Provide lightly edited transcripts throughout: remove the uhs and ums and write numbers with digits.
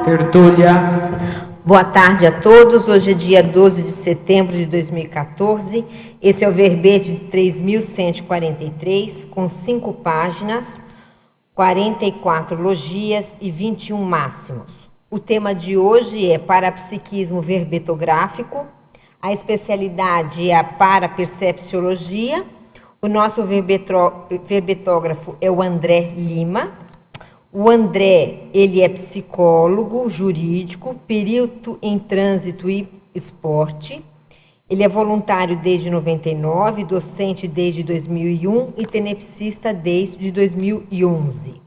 Tertúlia. Boa tarde a todos. Hoje é dia 12 de setembro de 2014. Esse é o verbete de 3.143, com 5 páginas, 44 logias e 21 máximos. O tema de hoje é parapsiquismo verbetográfico. A especialidade é a parapercepciologia. O nosso verbetógrafo é o André Lima. O André, ele é psicólogo, jurídico, perito em trânsito e esporte. Ele é voluntário desde 99, docente desde 2001 e tenepsista desde 2011.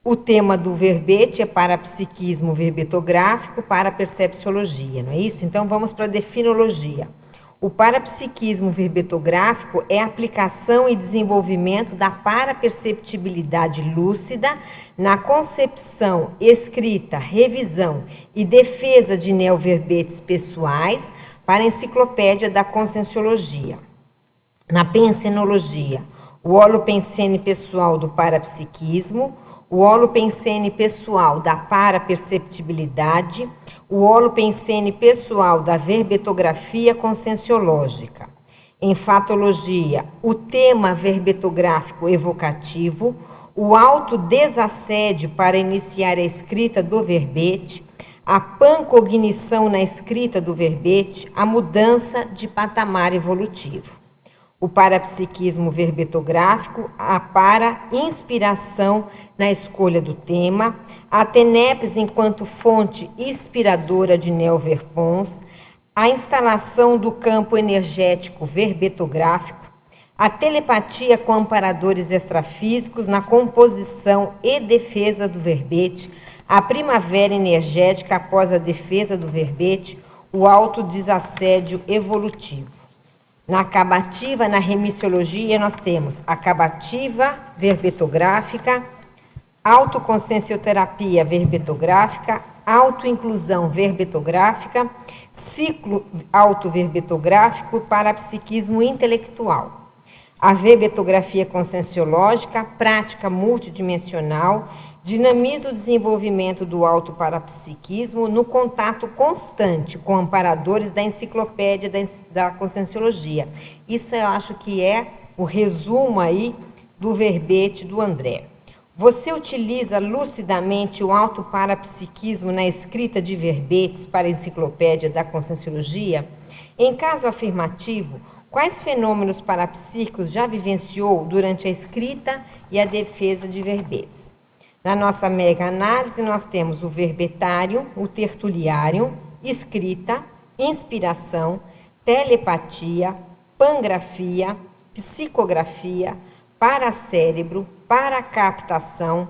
O tema do verbete é parapsiquismo verbetográfico, parapercepciologia, não é isso? Então vamos para a definologia. O parapsiquismo verbetográfico é a aplicação e desenvolvimento da paraperceptibilidade lúcida na concepção, escrita, revisão e defesa de neoverbetes pessoais para a enciclopédia da conscienciologia. Na pensenologia, o holopensene pessoal do parapsiquismo, o holopensene pessoal da paraperceptibilidade, o holopensene pessoal da verbetografia conscienciológica. Em fatologia, o tema verbetográfico evocativo, o autodesassédio para iniciar a escrita do verbete, a pancognição na escrita do verbete, a mudança de patamar evolutivo. O parapsiquismo verbetográfico, a para-inspiração na escolha do tema, a TENEPS enquanto fonte inspiradora de neoverpons, a instalação do campo energético verbetográfico, a telepatia com amparadores extrafísicos na composição e defesa do verbete, a primavera energética após a defesa do verbete, o autodesassédio evolutivo. Na acabativa, na remissiologia, nós temos acabativa verbetográfica, autoconsciencioterapia verbetográfica, autoinclusão verbetográfica, ciclo autoverbetográfico para psiquismo intelectual. A verbetografia conscienciológica, prática multidimensional, dinamiza o desenvolvimento do autoparapsiquismo no contato constante com amparadores da enciclopédia da conscienciologia. Isso eu acho que é o resumo aí do verbete do André. Você utiliza lucidamente o autoparapsiquismo na escrita de verbetes para a enciclopédia da conscienciologia? Em caso afirmativo, quais fenômenos parapsíquicos já vivenciou durante a escrita e a defesa de verbetes? Na nossa mega-análise, nós temos o verbetário, o tertuliário, escrita, inspiração, telepatia, pangrafia, psicografia, paracérebro, paracaptação,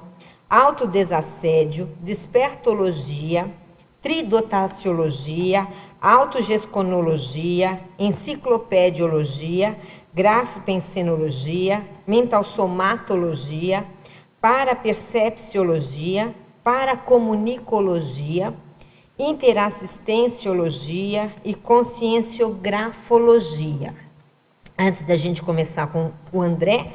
autodesassédio, despertologia, tridotaciologia, autogesconologia, enciclopediologia, grafopensenologia, mentalsomatologia, parapercepciologia, paracomunicologia, interassistenciologia e conscienciografologia. Antes da gente começar com o André,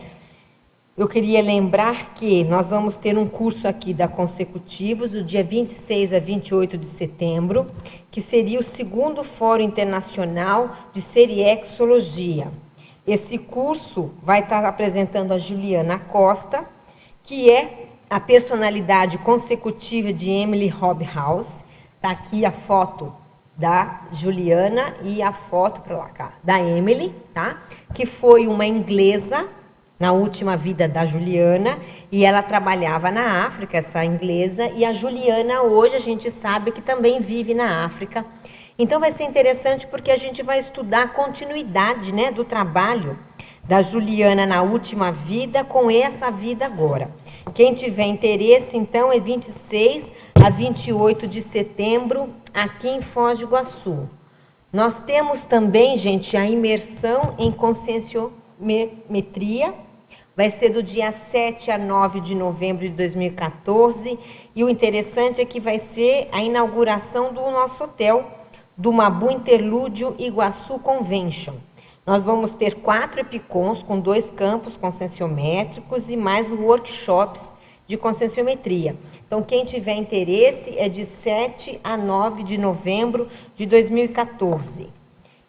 eu queria lembrar que nós vamos ter um curso aqui da Consecutivos, do dia 26 a 28 de setembro, que seria o segundo Fórum Internacional de Seriexologia. Esse curso vai estar apresentando a Juliana Costa, que é a personalidade consecutiva de Emily Hobhouse. Está aqui a foto da Juliana e a foto para lá cá, da Emily, tá? Que foi uma inglesa na última vida da Juliana, e ela trabalhava na África, essa inglesa, e a Juliana hoje a gente sabe que também vive na África. Então vai ser interessante porque a gente vai estudar a continuidade, né, do trabalho da Juliana na última vida com essa vida agora. Quem tiver interesse, então, é 26 a 28 de setembro, aqui em Foz do Iguaçu. Nós temos também, gente, a imersão em conscienciometria. Vai ser do dia 7 a 9 de novembro de 2014. E o interessante é que vai ser a inauguração do nosso hotel, do Mabu Interlúdio Iguaçu Convention. Nós vamos ter 4 EPICONs com 2 campos conscienciométricos e mais workshops de conscienciometria. Então, quem tiver interesse, é de 7 a 9 de novembro de 2014.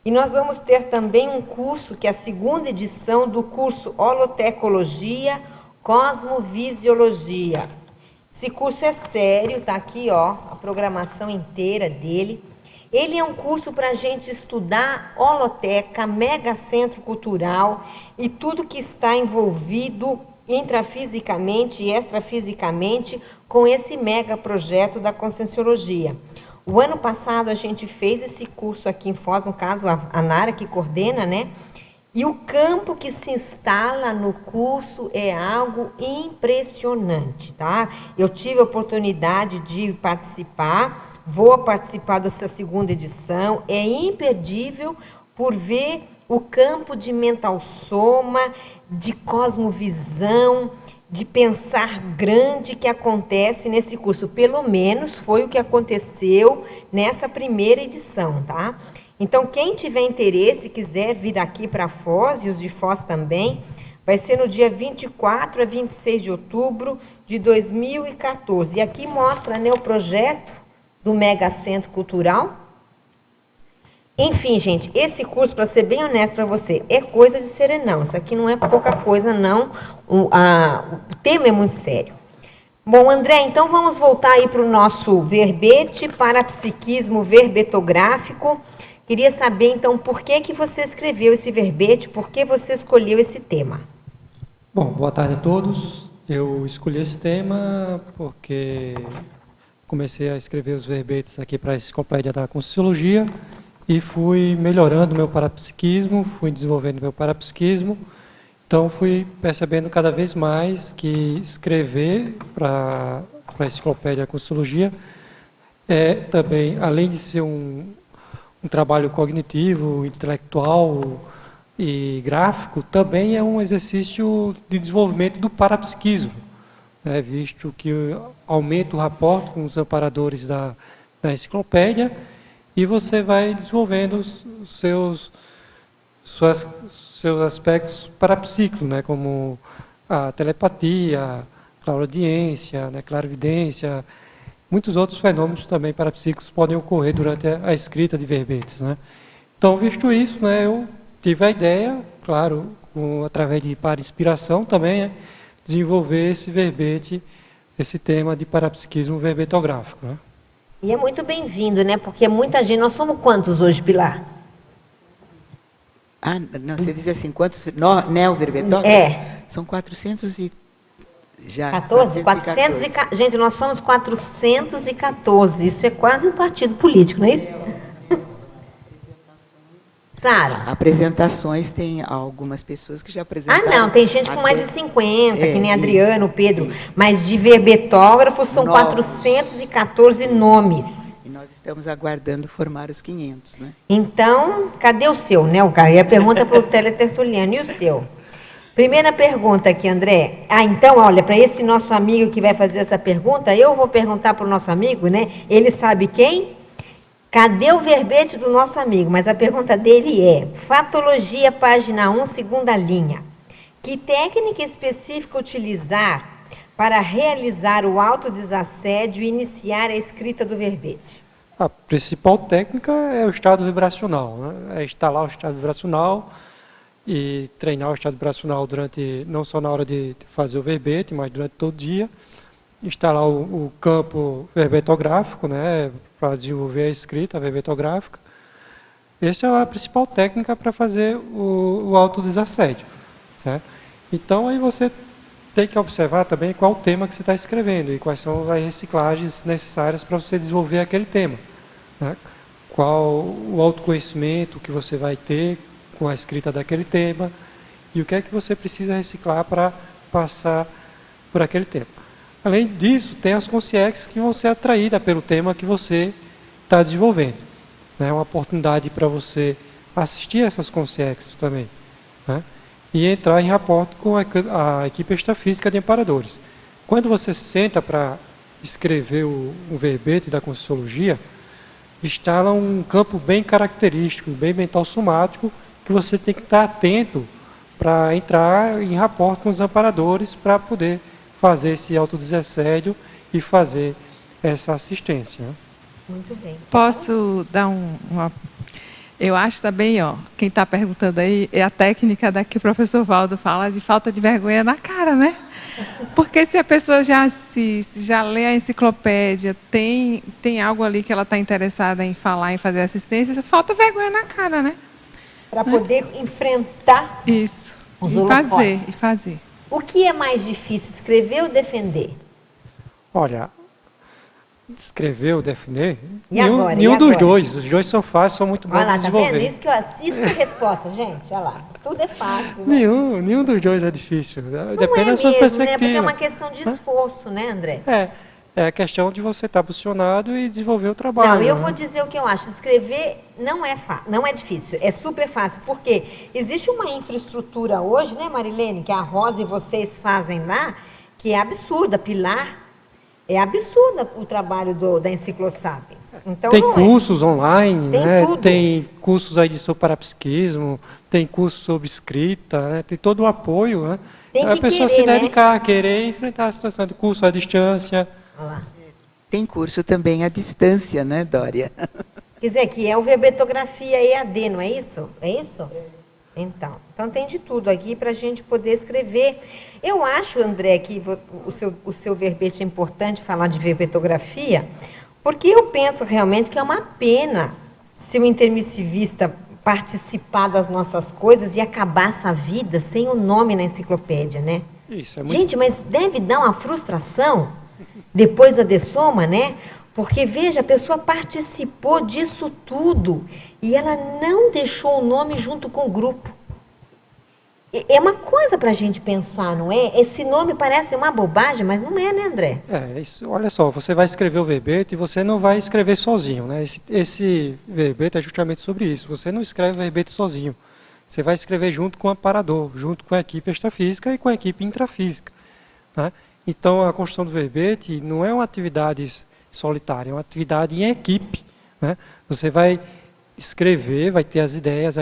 E nós vamos ter também um curso, que é a segunda edição do curso Holotecologia, Cosmovisiologia. Esse curso é sério, tá aqui, ó, a programação inteira dele. Ele é um curso para a gente estudar holoteca, megacentro cultural e tudo que está envolvido intrafisicamente e extrafisicamente com esse mega projeto da Conscienciologia. O ano passado a gente fez esse curso aqui em Foz, no caso a Nara que coordena, né? E o campo que se instala no curso é algo impressionante, tá? Eu tive a oportunidade de participar, vou participar dessa segunda edição, é imperdível por ver o campo de mental soma, de cosmovisão, de pensar grande que acontece nesse curso. Pelo menos foi o que aconteceu nessa primeira edição, tá? Então, quem tiver interesse, quiser vir aqui para Foz, e os de Foz também, vai ser no dia 24 a 26 de outubro de 2014. E aqui mostra, né, o projeto do Megacentro Cultural. Enfim, gente, esse curso, para ser bem honesto para você, é coisa de serenão. Isso aqui não é pouca coisa, não. O tema é muito sério. Bom, André, então vamos voltar aí para o nosso verbete, parapsiquismo verbetográfico. Queria saber, então, por que você escreveu esse verbete, por que você escolheu esse tema? Bom, boa tarde a todos. Eu escolhi esse tema porque comecei a escrever os verbetes aqui para a Enciclopédia da Conscienciologia e fui melhorando meu parapsiquismo, fui desenvolvendo meu parapsiquismo. Então, fui percebendo cada vez mais que escrever para a Enciclopédia da Conscienciologia é também, além de ser um trabalho cognitivo, intelectual e gráfico, também é um exercício de desenvolvimento do parapsiquismo, né, visto que aumenta o rapport com os amparadores da enciclopédia e você vai desenvolvendo os seus aspectos parapsíquicos, né, como a telepatia, a clareaudiência, né, clarividência. Muitos outros fenômenos também parapsíquicos podem ocorrer durante a escrita de verbetes, né? Então, visto isso, né, eu tive a ideia, claro, através de para inspiração também, né, desenvolver esse verbete, esse tema de parapsiquismo verbetográfico, né? E é muito bem-vindo, né? Porque muita gente... Nós somos quantos hoje, Pilar? Ah, não, você diz assim, quantos neoverbetógrafos? É. São 400 e... Já, 14? 414. Gente, nós somos 414. Isso é quase um partido político, não é isso? Claro. Apresentações, tem algumas pessoas que já apresentaram. Ah, não, tem gente com mais de 50, que nem Adriano, Pedro. Isso. Mas de verbetógrafos são Novos. 414 nomes. E nós estamos aguardando formar os 500, né? Então, cadê o seu, né? E a pergunta para o teletertuliano, e o seu? Primeira pergunta aqui, André. Então, olha, para esse nosso amigo que vai fazer essa pergunta, eu vou perguntar para o nosso amigo, né? Ele sabe quem? Cadê o verbete do nosso amigo? Mas a pergunta dele é: Fatologia, página 1, segunda linha. Que técnica específica utilizar para realizar o autodesassédio e iniciar a escrita do verbete? A principal técnica é o estado vibracional, né? É instalar o estado vibracional e treinar o estado vibracional não só na hora de fazer o verbete, mas durante todo o dia. Instalar o campo verbetográfico, né, para desenvolver a escrita verbetográfica. Essa é a principal técnica para fazer o autodesassédio, certo? Então, aí você tem que observar também qual o tema que você está escrevendo e quais são as reciclagens necessárias para você desenvolver aquele tema, né? Qual o autoconhecimento que você vai ter com a escrita daquele tema e o que é que você precisa reciclar para passar por aquele tema. Além disso, tem as consciências que vão ser atraídas pelo tema que você está desenvolvendo. É uma oportunidade para você assistir essas consciências também, né? E entrar em rapport com a equipe extrafísica de amparadores. Quando você senta para escrever o verbete da Conscienciologia, instala um campo bem característico, bem mental somático, que você tem que estar atento para entrar em rapport com os amparadores para poder fazer esse autodesassédio e fazer essa assistência. Né? Muito bem. Posso dar uma... Eu acho também, quem está perguntando aí, é a técnica da que o professor Valdo fala de falta de vergonha na cara, né? Porque se a pessoa já assiste, já lê a enciclopédia, tem algo ali que ela está interessada em falar, em fazer assistência, falta vergonha na cara, né? Para poder enfrentar isso, os e fazer. O que é mais difícil, escrever ou defender? Olha, escrever ou defender, Agora? nenhum dos dois. Os dois são fáceis, são muito bons de desenvolver. Tá vendo? Isso que é resposta, gente. Olha lá, tudo é fácil. Né? Nenhum dos dois é difícil. Depende da sua mesmo, perspectiva. Né? Porque é uma questão de esforço, né, André? É a questão de você estar posicionado e desenvolver o trabalho. Não, eu vou dizer o que eu acho. Escrever não é difícil, é super fácil. Porque existe uma infraestrutura hoje, né, Marilene, que a Rosa e vocês fazem lá, que é absurda. Pilar, é absurda o trabalho da Enciclosapiens. Então, tem cursos online, tem né? tudo. Tem cursos aí sobre parapsiquismo, tem cursos sobre escrita, né? Tem todo o apoio. Né? Tem que a pessoa querer, se dedicar, né? querer enfrentar a situação de curso à distância. Olha lá. Tem curso também à distância, né, Dória? Quer dizer, que é o Verbetografia EAD, não é isso? É isso? Então tem de tudo aqui para a gente poder escrever. Eu acho, André, que o seu verbete é importante falar de verbetografia, porque eu penso realmente que é uma pena se o intermissivista participar das nossas coisas e acabar essa vida sem o nome na enciclopédia, né? Isso, é muito... Gente, mas deve dar uma frustração depois da dessoma, né? Porque, veja, a pessoa participou disso tudo e ela não deixou o nome junto com o grupo. É uma coisa para a gente pensar, não é? Esse nome parece uma bobagem, mas não é, né, André? Isso, olha só, você vai escrever o verbete e você não vai escrever sozinho, né? Esse verbete é justamente sobre isso. Você não escreve o verbete sozinho. Você vai escrever junto com o amparador, junto com a equipe extrafísica e com a equipe intrafísica. Né? Então, a construção do verbete não é uma atividade solitária, é uma atividade em equipe. Né? Você vai escrever, vai ter as ideias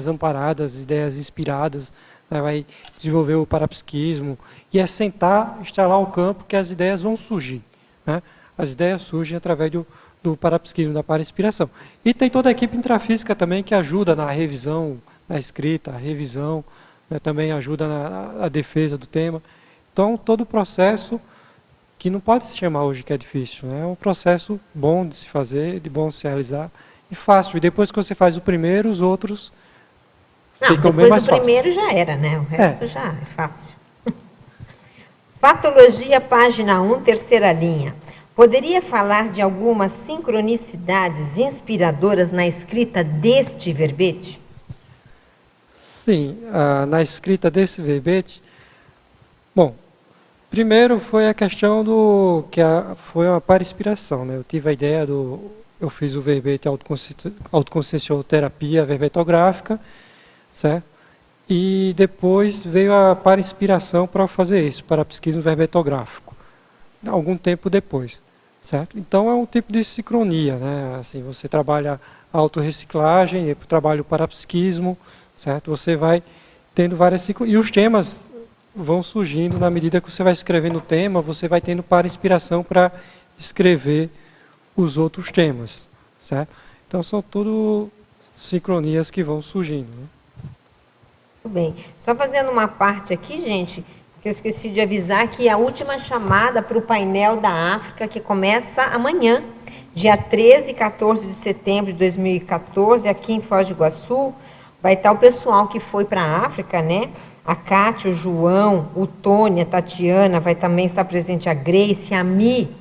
amparadas, ideias inspiradas, né? Vai desenvolver o parapsiquismo, e é sentar, instalar o campo que as ideias vão surgir. Né? As ideias surgem através do parapsiquismo, da parainspiração. E tem toda a equipe intrafísica também que ajuda na revisão, na escrita, a revisão, né? Também ajuda na defesa do tema. Então, todo o processo, que não pode se chamar hoje que é difícil, né? É um processo bom de se fazer, de bom de se realizar, e fácil. E depois que você faz o primeiro, os outros ficam bem mais fáceis. Depois do primeiro já era, né? O resto já é fácil. Fatologia, página 1, terceira linha. Poderia falar de algumas sincronicidades inspiradoras na escrita deste verbete? Sim, na escrita desse verbete, bom, primeiro foi a questão foi uma parainspiração, né? Eu tive a ideia eu fiz o verbete autoconsciencioterapia verbetográfica, certo? E depois veio a parainspiração para fazer isso, parapsiquismo verbetográfico, algum tempo depois, certo? Então é um tipo de sincronia, né? Assim, você trabalha a autorreciclagem, depois trabalha o parapsiquismo, certo? Você vai tendo várias sincronias, e os temas vão surgindo na medida que você vai escrevendo o tema, você vai tendo parainspiração para escrever os outros temas, certo? Então são tudo sincronias que vão surgindo. Né? Muito bem. Só fazendo uma parte aqui, gente, que eu esqueci de avisar que a última chamada para o painel da África, que começa amanhã, dia 13 e 14 de setembro de 2014, aqui em Foz do Iguaçu, vai estar o pessoal que foi para a África, né? A Cátia, o João, o Tony, a Tatiana, vai também estar presente a Grace, a Mi.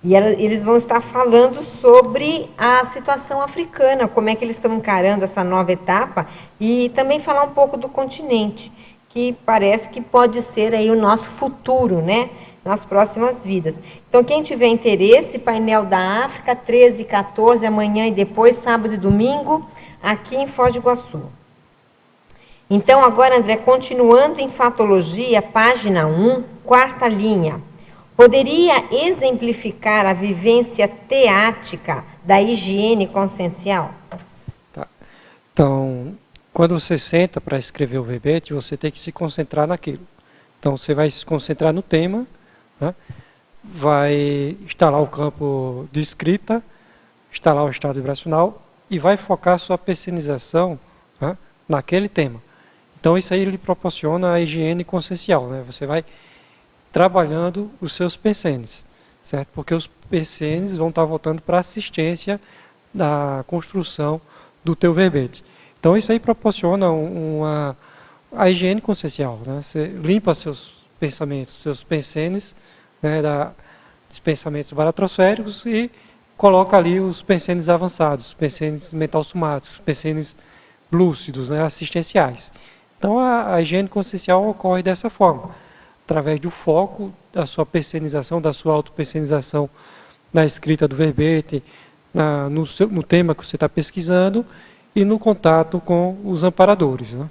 E eles vão estar falando sobre a situação africana, como é que eles estão encarando essa nova etapa, e também falar um pouco do continente, que parece que pode ser aí o nosso futuro, né? Nas próximas vidas. Então, quem tiver interesse, painel da África, 13 e 14, amanhã e depois, sábado e domingo, aqui em Foz do Iguaçu. Então, agora, André, continuando em fatologia, página 1, quarta linha. Poderia exemplificar a vivência teática da higiene consciencial? Tá. Então, quando você senta para escrever o verbete, você tem que se concentrar naquilo. Então, você vai se concentrar no tema, né? Vai instalar o campo de escrita, instalar o estado vibracional e vai focar a sua personização, né, naquele tema. Então, isso aí lhe proporciona a higiene consciencial, né? Você vai trabalhando os seus pensenes, certo? Porque os pensenes vão estar voltando para a assistência da construção do teu verbete. Então, isso aí proporciona a higiene consciencial, né? Você limpa seus pensamentos, seus pensenes, né, dos pensamentos baratrosféricos e coloca ali os pensenes avançados, os pensenes mental somáticos, os pensenes lúcidos, né, assistenciais. Então, a higiene consciencial ocorre dessa forma, através do foco da sua personização, da sua autopersonização na escrita do verbete, no tema que você está pesquisando e no contato com os amparadores, né?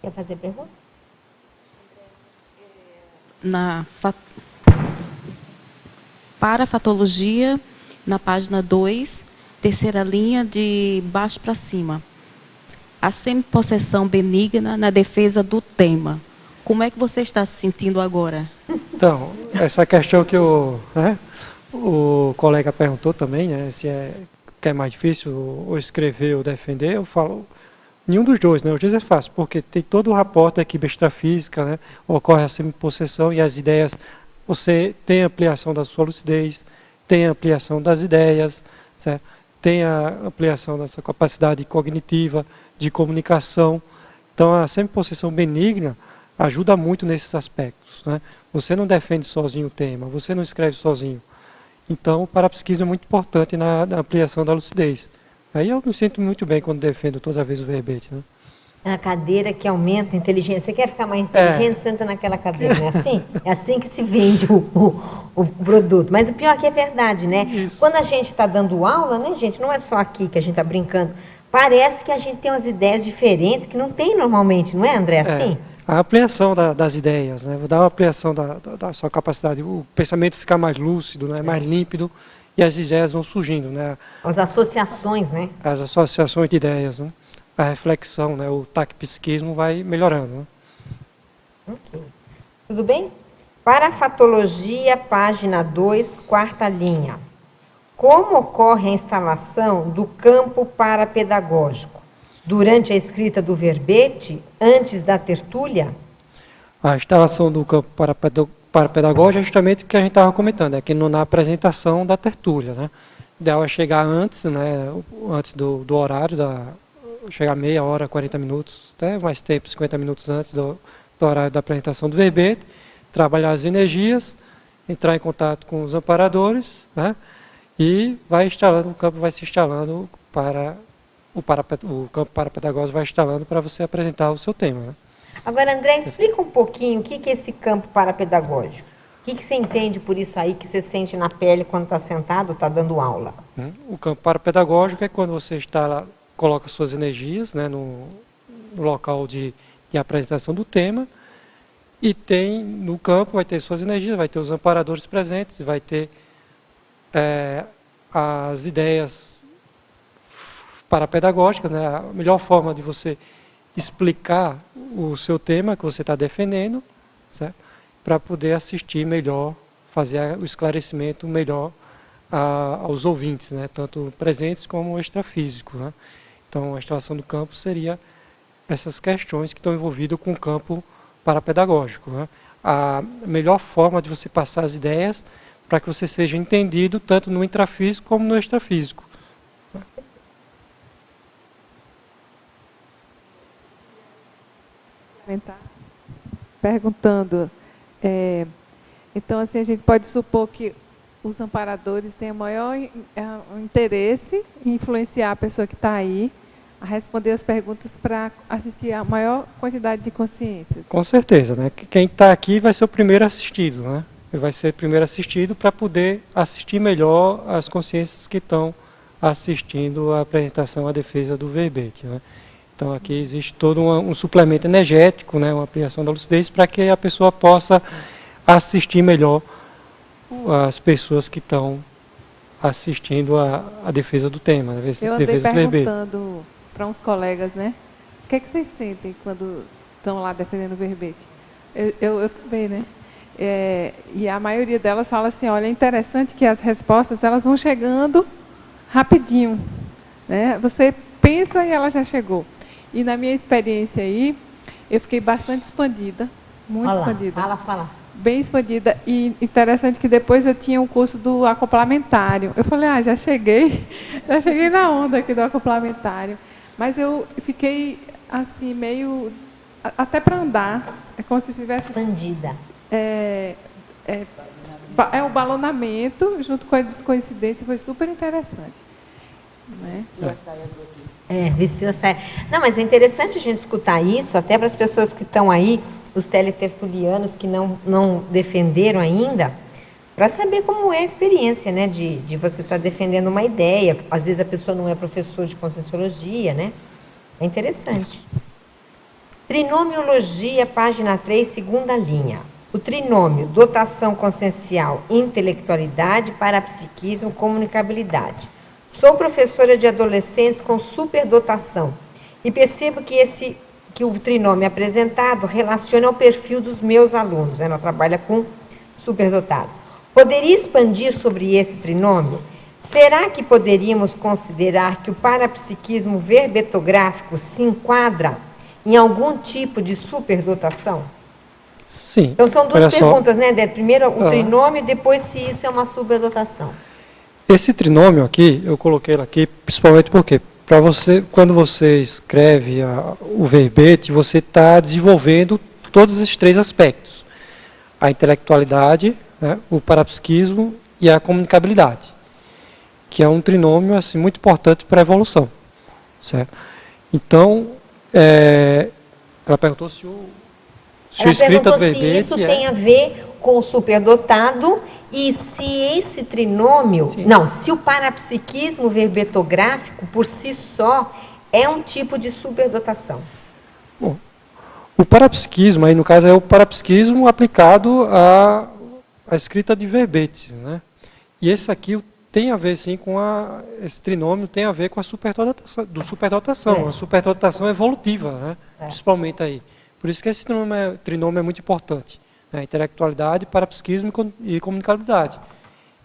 Quer fazer pergunta? Para a fatologia, na página 2, terceira linha, de baixo para cima. A semipossessão benigna na defesa do tema. Como é que você está se sentindo agora? Então, essa questão que o colega perguntou também, né, se que é mais difícil ou escrever ou defender, eu falo, nenhum dos dois, né, os dois é fácil, porque tem todo o rapport da equipe extrafísica, né, ocorre a semipossessão e as ideias, você tem ampliação da sua lucidez, tem ampliação das ideias, certo? Tem a ampliação da sua capacidade cognitiva, de comunicação. Então, a semipossessão benigna ajuda muito nesses aspectos, né? Você não defende sozinho o tema, você não escreve sozinho. Então, o parapsiquismo é muito importante na ampliação da lucidez. Aí eu me sinto muito bem quando defendo toda vez o verbete, né? É a cadeira que aumenta a inteligência. Você quer ficar mais inteligente, senta naquela cadeira, não é assim? É assim que se vende o produto. Mas o pior é que é verdade, né? Isso. Quando a gente está dando aula, né, gente, não é só aqui que a gente está brincando. Parece que a gente tem umas ideias diferentes que não tem normalmente, não é, André? Assim? A ampliação das ideias, né? Vou dar uma ampliação da sua capacidade, o pensamento ficar mais lúcido, né? Mais límpido, e as ideias vão surgindo, né? As associações, né? As associações de ideias, né? A reflexão, né? O taquipsiquismo vai melhorando, né? Ok. Tudo bem? Parafatologia, página 2, quarta linha. Como ocorre a instalação do campo parapedagógico? Durante a escrita do verbete, antes da tertúlia? A instalação do campo parapedagógico é justamente o que a gente estava comentando, é que na apresentação da tertúlia, né? O ideal é chegar antes, né? Antes do horário, chegar meia hora, 40 minutos, até mais tempo, 50 minutos antes do horário da apresentação do verbete, trabalhar as energias, entrar em contato com os amparadores, né? E vai instalando, o campo vai se instalando para o campo parapedagógico vai instalando para você apresentar o seu tema, né? Agora, André, explica um pouquinho o que é esse campo parapedagógico. O que você entende por isso aí, que você sente na pele quando está sentado, está dando aula? O campo parapedagógico é quando você está lá, coloca suas energias, né, no local de apresentação do tema, e tem no campo, vai ter suas energias, vai ter os amparadores presentes, vai ter as ideias parapedagógicas, né, a melhor forma de você explicar o seu tema que você está defendendo, certo? Para poder assistir melhor, fazer o esclarecimento melhor aos ouvintes, né, tanto presentes como extrafísicos, né? Então, a instalação do campo seria essas questões que estão envolvidas com o campo parapedagógico, né? A melhor forma de você passar as ideias para que você seja entendido tanto no intrafísico como no extrafísico. Perguntando, então assim a gente pode supor que os amparadores têm o maior interesse em influenciar a pessoa que está aí a responder as perguntas para assistir a maior quantidade de consciências. Com certeza, né? Quem está aqui vai ser o primeiro assistido, né? Ele vai ser o primeiro assistido para poder assistir melhor as consciências que estão assistindo a apresentação, a defesa do verbete, né? Então aqui existe todo um suplemento energético, né? Uma ampliação da lucidez para que a pessoa possa assistir melhor as pessoas que estão assistindo a defesa do tema, né? Eu andei perguntando para uns colegas, né? O que é que vocês sentem quando estão lá defendendo o verbete. Eu também, né? E a maioria delas fala assim, olha, é interessante que as respostas elas vão chegando rapidinho, né? Você pensa e ela já chegou. E na minha experiência aí, eu fiquei bastante expandida, muito expandida. Fala. Bem expandida. E interessante que depois eu tinha um curso do acoplamentário. Eu falei, já cheguei na onda aqui do acoplamentário. Mas eu fiquei assim, meio... Até para andar, é como se tivesse... Expandida. É o balonamento, junto com a descoincidência, foi super interessante. Né? Vestiu a saia. Não, mas é interessante a gente escutar isso, até para as pessoas que estão aí, os teletertulianos que não defenderam ainda, para saber como é a experiência, né, de você estar defendendo uma ideia. Às vezes a pessoa não é professor de Conscienciologia, né? É interessante. Trinomiologia, página 3, segunda linha. O trinômio, dotação consciencial, intelectualidade, parapsiquismo, comunicabilidade. Sou professora de adolescentes com superdotação e percebo que o trinômio apresentado relaciona ao perfil dos meus alunos. Ela trabalha com superdotados. Poderia expandir sobre esse trinômio? Será que poderíamos considerar que o parapsiquismo verbetográfico se enquadra em algum tipo de superdotação? Sim. Então são duas perguntas, só, né, Débora? Primeiro o trinômio, depois se isso é uma superdotação. Esse trinômio aqui, eu coloquei ele aqui, principalmente porque, quando você escreve o verbete, você está desenvolvendo todos esses três aspectos. A intelectualidade, né, o parapsiquismo e a comunicabilidade, que é um trinômio assim, muito importante para a evolução. Certo? Então, ela perguntou se a escrita do verbete... se isso tem a ver com o superdotado e se esse trinômio... Sim. Não, se o parapsiquismo verbetográfico, por si só, é um tipo de superdotação. Bom, o parapsiquismo, aí no caso, é o parapsiquismo aplicado à escrita de verbetes, né? E esse aqui tem a ver, sim, esse trinômio tem a ver com a superdotação. A superdotação evolutiva, né? Principalmente aí. Por isso que esse trinômio é muito importante. Né? Intelectualidade, parapsiquismo e comunicabilidade.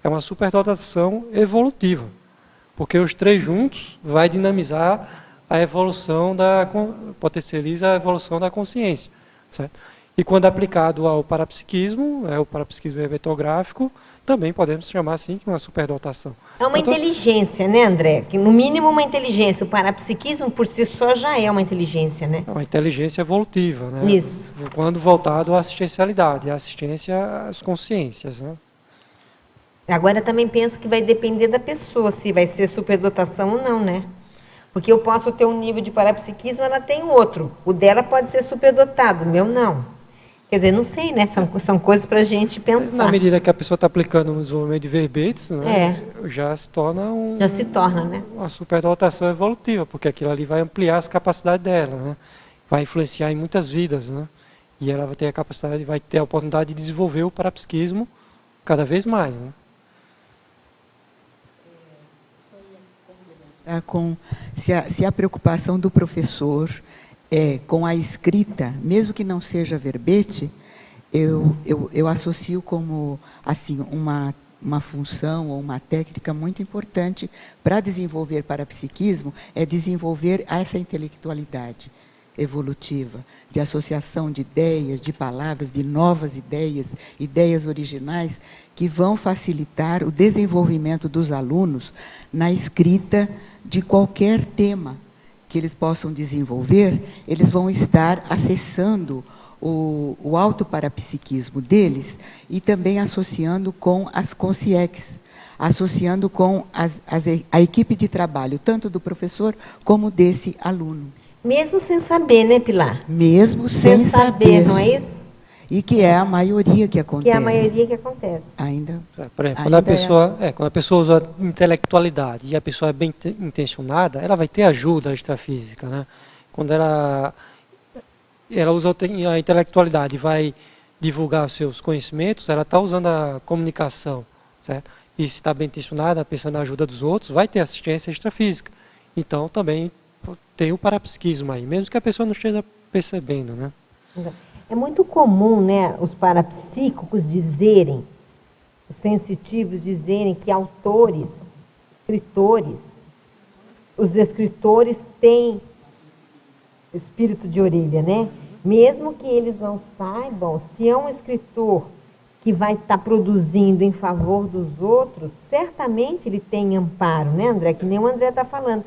É uma superdotação evolutiva. Porque os três juntos vai dinamizar a evolução potencializa a evolução da consciência. Certo? E quando aplicado ao parapsiquismo, o parapsiquismo verbetográfico, também podemos chamar assim que uma superdotação. É uma inteligência, né, André? Que no mínimo uma inteligência. O parapsiquismo por si só já é uma inteligência, né? É uma inteligência evolutiva, né? Isso. Quando voltado à assistencialidade, à assistência às consciências, né? Agora também penso que vai depender da pessoa, se vai ser superdotação ou não, né? Porque eu posso ter um nível de parapsiquismo, ela tem outro. O dela pode ser superdotado, o meu não. Quer dizer, não sei, né? São coisas para a gente pensar. Na medida que a pessoa está aplicando no desenvolvimento de verbetes, né, já se torna né? Uma superdotação evolutiva, porque aquilo ali vai ampliar as capacidades dela, né? Vai influenciar em muitas vidas, né? E ela vai ter a capacidade, vai ter a oportunidade de desenvolver o parapsiquismo cada vez mais, né? Se a preocupação do professor com a escrita, mesmo que não seja verbete, eu associo como assim, uma função ou uma técnica muito importante para desenvolver parapsiquismo, é desenvolver essa intelectualidade evolutiva, de associação de ideias, de palavras, de novas ideias, ideias originais, que vão facilitar o desenvolvimento dos alunos na escrita de qualquer tema que eles possam desenvolver. Eles vão estar acessando o autoparapsiquismo deles e também associando com as consciex, associando com a equipe de trabalho, tanto do professor como desse aluno. Mesmo sem saber, né, Pilar? Mesmo sem saber, não é isso? E que é a maioria que acontece. Que é a maioria que acontece. Ainda. Por exemplo, quando a pessoa usa intelectualidade e a pessoa é bem intencionada, ela vai ter ajuda extrafísica, né? Quando ela usa a intelectualidade e vai divulgar os seus conhecimentos, ela está usando a comunicação, certo? E se está bem intencionada, pensando na ajuda dos outros, vai ter assistência extrafísica. Então, também tem o parapsiquismo aí, mesmo que a pessoa não esteja percebendo, né? É muito comum, né, os parapsíquicos dizerem, os sensitivos dizerem que autores, escritores, os escritores têm espírito de orelha, né? Mesmo que eles não saibam, se é um escritor que vai estar produzindo em favor dos outros, certamente ele tem amparo, né, André? Que nem o André está falando.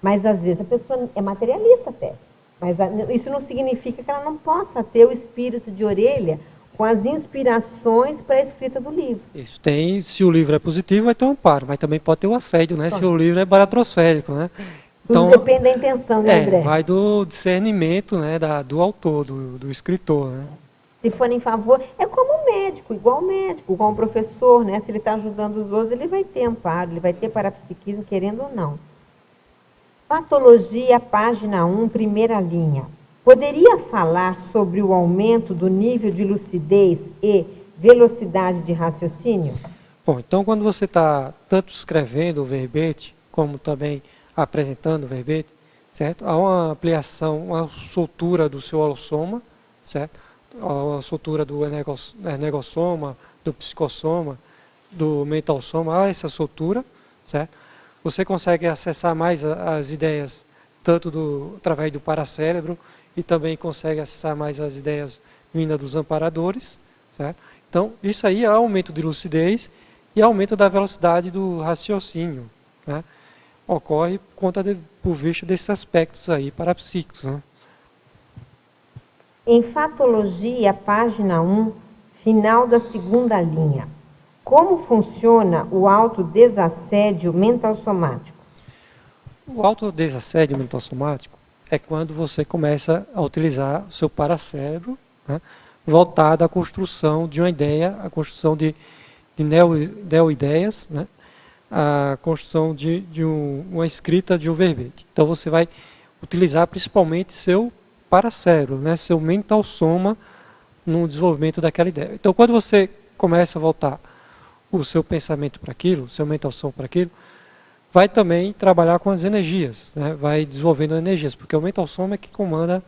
Mas, às vezes, a pessoa é materialista até. Mas isso não significa que ela não possa ter o espírito de orelha com as inspirações para a escrita do livro. Isso tem, se o livro é positivo, vai ter um amparo, mas também pode ter o assédio, né? Se o livro é baratrosférico, né? Tudo depende da intenção, né, André? Vai do discernimento, né, do autor, do escritor, né? Se for em favor, é como médico, igual o professor, né? Se ele está ajudando os outros, ele vai ter amparo, ele vai ter parapsiquismo, querendo ou não. Patologia, página 1, primeira linha. Poderia falar sobre o aumento do nível de lucidez e velocidade de raciocínio? Bom, então quando você está tanto escrevendo o verbete, como também apresentando o verbete, certo? Há uma ampliação, uma soltura do seu holossoma, certo? Há uma soltura do energossoma, do psicossoma, do mentalsoma, há essa soltura, certo? Você consegue acessar mais as ideias, tanto através do paracérebro, e também consegue acessar mais as ideias vindas dos amparadores, certo? Então, isso aí é aumento de lucidez e aumento da velocidade do raciocínio, né? Ocorre por vista desses aspectos aí parapsíquicos, né? Em Fatologia, página 1, final da segunda linha. Como funciona o autodesassédio mental-somático? O autodesassédio mental-somático é quando você começa a utilizar o seu paracérebro, né, voltado à construção de uma ideia, a construção de neo-ideias, né, a construção de uma escrita de um verbete. Então você vai utilizar principalmente seu paracérebro, né, seu mental-soma no desenvolvimento daquela ideia. Então quando você começa a voltar o seu pensamento para aquilo, o seu mental-soma para aquilo, vai também trabalhar com as energias, né? Vai desenvolvendo energias, porque o mental-soma é que comanda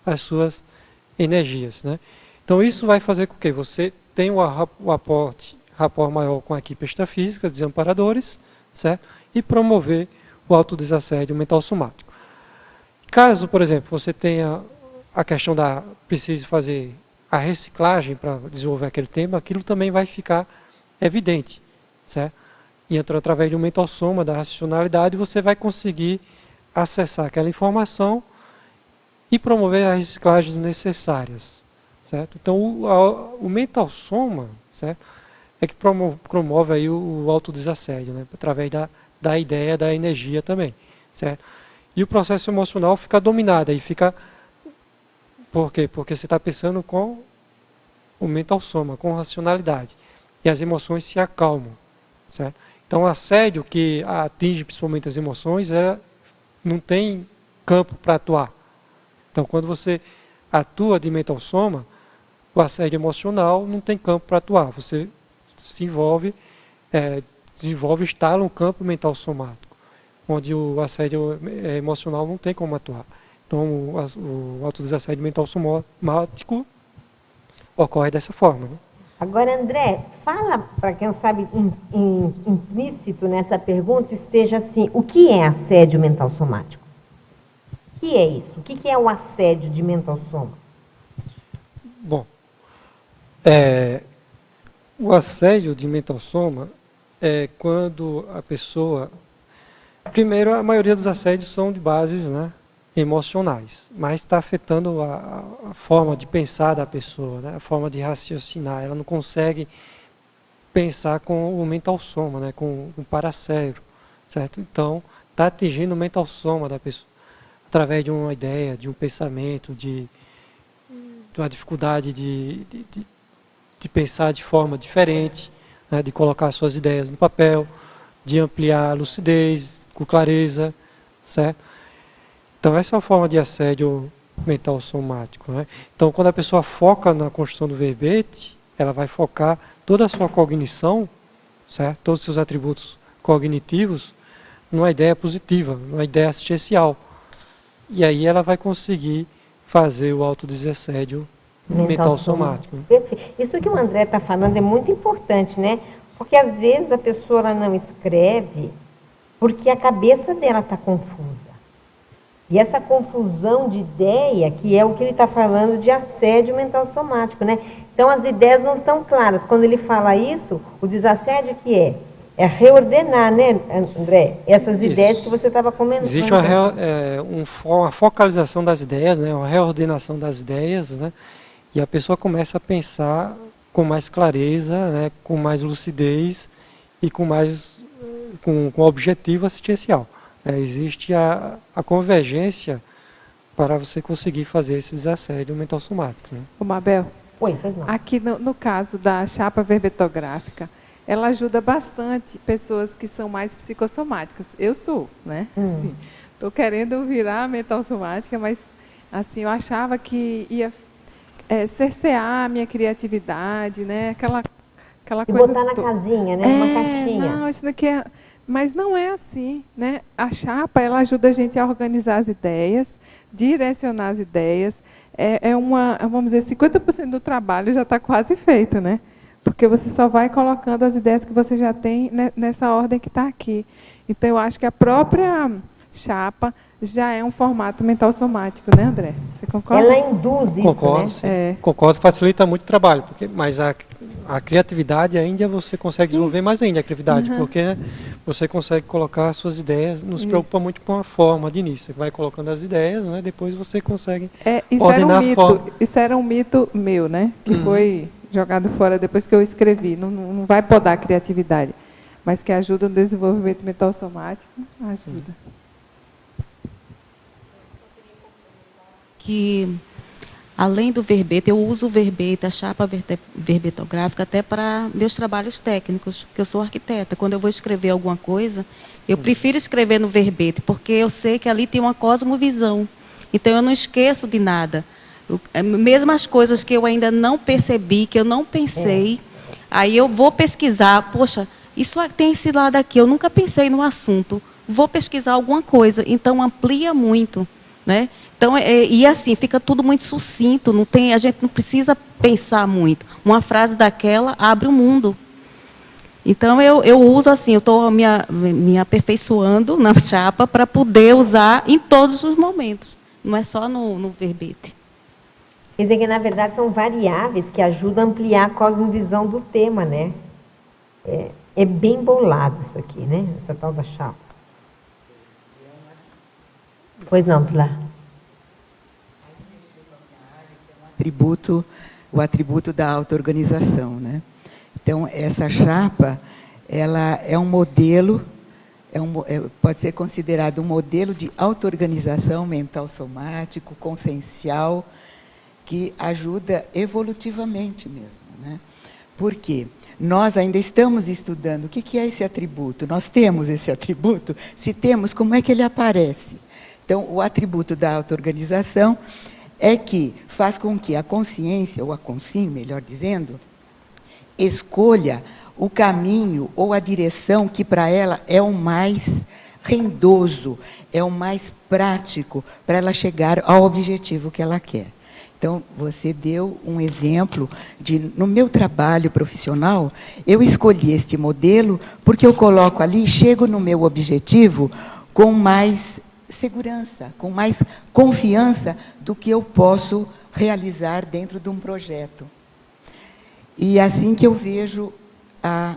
as suas energias, né? Então isso vai fazer com que você tenha o rapport maior com a equipe extrafísica, desamparadores, certo? E promover o autodesassédio mental-somático. Caso, por exemplo, você tenha a questão precise fazer a reciclagem para desenvolver aquele tema, aquilo também vai ficar evidente, certo? E entrando através de um mental-soma, da racionalidade, você vai conseguir acessar aquela informação e promover as reciclagens necessárias, certo? Então, o mental-soma, certo? É que promove aí o autodesassédio, né? Através da ideia, da energia também, certo? E o processo emocional fica dominado, aí fica... Por quê? Porque você está pensando com o mental-soma, com racionalidade. E as emoções se acalmam, certo? Então, o assédio que atinge principalmente as emoções, não tem campo para atuar. Então, quando você atua de mental-soma, o assédio emocional não tem campo para atuar. Você se envolve, instala um campo mental-somático, onde o assédio emocional não tem como atuar. Então, o autodesassédio mental-somático ocorre dessa forma, né? Agora, André, fala para quem sabe implícito nessa pergunta esteja assim, o que é assédio mental-somático? O que é isso? O que é o assédio de mental-soma? Bom, o assédio de mental-soma é quando a pessoa... Primeiro, a maioria dos assédios são de bases, né, emocionais, mas está afetando a forma de pensar da pessoa, né, a forma de raciocinar. Ela não consegue pensar com o mental-soma, né, com o paracérebro, certo? Então, está atingindo o mental-soma da pessoa, através de uma ideia, de um pensamento, de uma dificuldade de pensar de forma diferente, né, de colocar suas ideias no papel, de ampliar a lucidez, com clareza, certo? Então, essa é uma forma de assédio mental-somático, né? Então, quando a pessoa foca na construção do verbete, ela vai focar toda a sua cognição, certo? Todos os seus atributos cognitivos, numa ideia positiva, numa ideia assistencial. E aí ela vai conseguir fazer o autodesassédio mental somático. Perfeito. Isso que o André está falando é muito importante, né? Porque às vezes a pessoa ela não escreve porque a cabeça dela está confusa. E essa confusão de ideia, que é o que ele está falando de assédio mental somático, né? Então as ideias não estão claras. Quando ele fala isso, o desassédio que é? É reordenar, né, André? Essas ideias que você estava comentando. Existe uma focalização das ideias, né? Uma reordenação das ideias, né? E a pessoa começa a pensar com mais clareza, né? Com mais lucidez e com objetivo assistencial. Existe a convergência para você conseguir fazer esse desassédio mental somático. Né? Ô, Mabel, Oi, pois não. aqui no caso da chapa verbetográfica, ela ajuda bastante pessoas que são mais psicossomáticas. Eu sou, né? Estou querendo virar mental somática, mas assim, eu achava que ia cercear a minha criatividade, né? Aquela E coisa botar na casinha, né? Uma caixinha. Não, isso daqui é... Mas não é assim, né? A chapa, ela ajuda a gente a organizar as ideias, direcionar as ideias. Vamos dizer, 50% do trabalho já está quase feito, né? Porque você só vai colocando as ideias que você já tem nessa ordem que está aqui. Então, eu acho que a própria chapa já é um formato mental somático, né, André? Você concorda? Ela induz isso, Concordo, né? sim. Concordo, facilita muito o trabalho, mas a criatividade ainda você consegue desenvolver mais ainda a criatividade, porque você consegue colocar suas ideias, não se preocupa muito com a forma de início. Você vai colocando as ideias, né? Depois você consegue ordenar a forma. Isso era um mito meu, né? Que foi jogado fora depois que eu escrevi. Não vai podar a criatividade, mas que ajuda no desenvolvimento mental somático, ajuda. Que, além do verbete, eu uso o verbete, a chapa verbetográfica, até para meus trabalhos técnicos, porque eu sou arquiteta. Quando eu vou escrever alguma coisa, eu prefiro escrever no verbete, porque eu sei que ali tem uma cosmovisão. Então, eu não esqueço de nada. Mesmo as coisas que eu ainda não percebi, que eu não pensei, aí eu vou pesquisar, poxa, isso tem esse lado aqui, eu nunca pensei no assunto, vou pesquisar alguma coisa, então amplia muito, né? Então, e assim, fica tudo muito sucinto, a gente não precisa pensar muito. Uma frase daquela abre o mundo. Então, eu uso assim, eu estou me aperfeiçoando na chapa para poder usar em todos os momentos, não é só no verbete. Quer dizer que, na verdade, são variáveis que ajudam a ampliar a cosmovisão do tema, né? É bem bolado isso aqui, né? Essa tal da chapa. Pois não, Pilar? O atributo da auto-organização, né? Então, essa chapa, ela é um modelo, pode ser considerado um modelo de auto-organização mental somático, consciencial, que ajuda evolutivamente mesmo, né? Por quê? Nós ainda estamos estudando o que é esse atributo. Nós temos esse atributo? Se temos, como é que ele aparece? Então, o atributo da auto-organização é que faz com que a consciência, ou a consciência, melhor dizendo, escolha o caminho ou a direção que para ela é o mais rendoso, é o mais prático para ela chegar ao objetivo que ela quer. Então, você deu um exemplo no meu trabalho profissional, eu escolhi este modelo porque eu coloco ali, chego no meu objetivo com mais segurança, com mais confiança do que eu posso realizar dentro de um projeto. E é assim que eu vejo a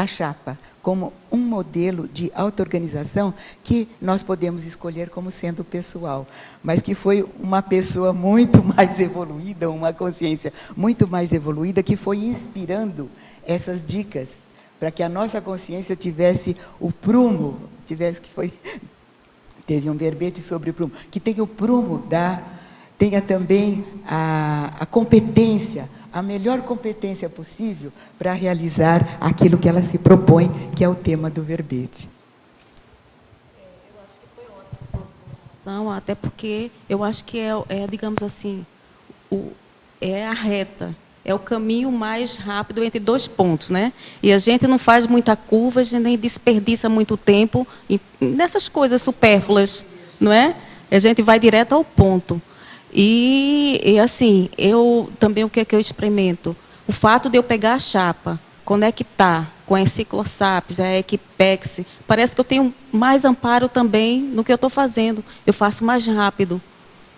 chapa, como um modelo de auto-organização que nós podemos escolher como sendo pessoal, mas que foi uma pessoa muito mais evoluída, uma consciência muito mais evoluída, que foi inspirando essas dicas, para que a nossa consciência tivesse o prumo, teve um verbete sobre o prumo, que tenha o prumo tenha também a competência, a melhor competência possível para realizar aquilo que ela se propõe, que é o tema do verbete. Eu acho que foi ótimo, até porque eu acho que digamos assim, é a reta, é o caminho mais rápido entre dois pontos, né? E a gente não faz muita curva, a gente nem desperdiça muito tempo nessas coisas supérfluas, não é? A gente vai direto ao ponto. E assim, eu também o que é que eu experimento? O fato de eu pegar a chapa, conectar com a Enciclosapiens, a Equipex, parece que eu tenho mais amparo também no que eu estou fazendo. Eu faço mais rápido,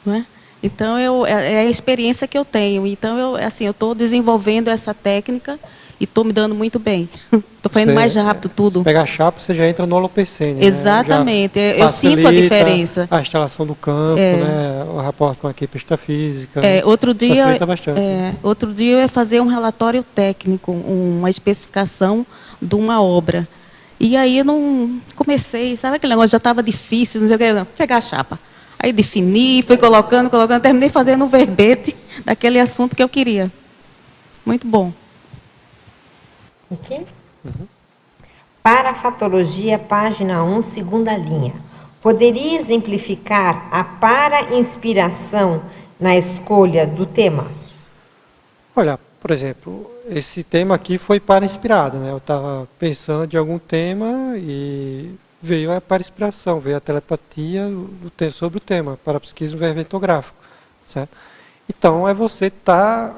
não é? Então, é a experiência que eu tenho. Então, eu estou desenvolvendo essa técnica e estou me dando muito bem. Estou fazendo mais rápido tudo. Pegar a chapa, você já entra no HoloPC, né? Exatamente. Eu sinto a diferença. A instalação do campo, né? O rapport com a equipe extrafísica. Outro dia, facilita bastante. Outro dia eu ia fazer um relatório técnico, uma especificação de uma obra. E aí eu não comecei, sabe aquele negócio, já estava difícil, não sei o que, não, pegar a chapa. Aí defini, fui colocando, terminei fazendo um verbete daquele assunto que eu queria. Muito bom. Aqui? Parafatologia, página 1, segunda linha. Poderia exemplificar a para-inspiração na escolha do tema? Olha, por exemplo, esse tema aqui foi para-inspirado, né? Eu estava pensando de algum tema e veio a para-inspiração, veio a telepatia sobre o tema, parapsiquismo verbetográfico, certo? Então, é você estar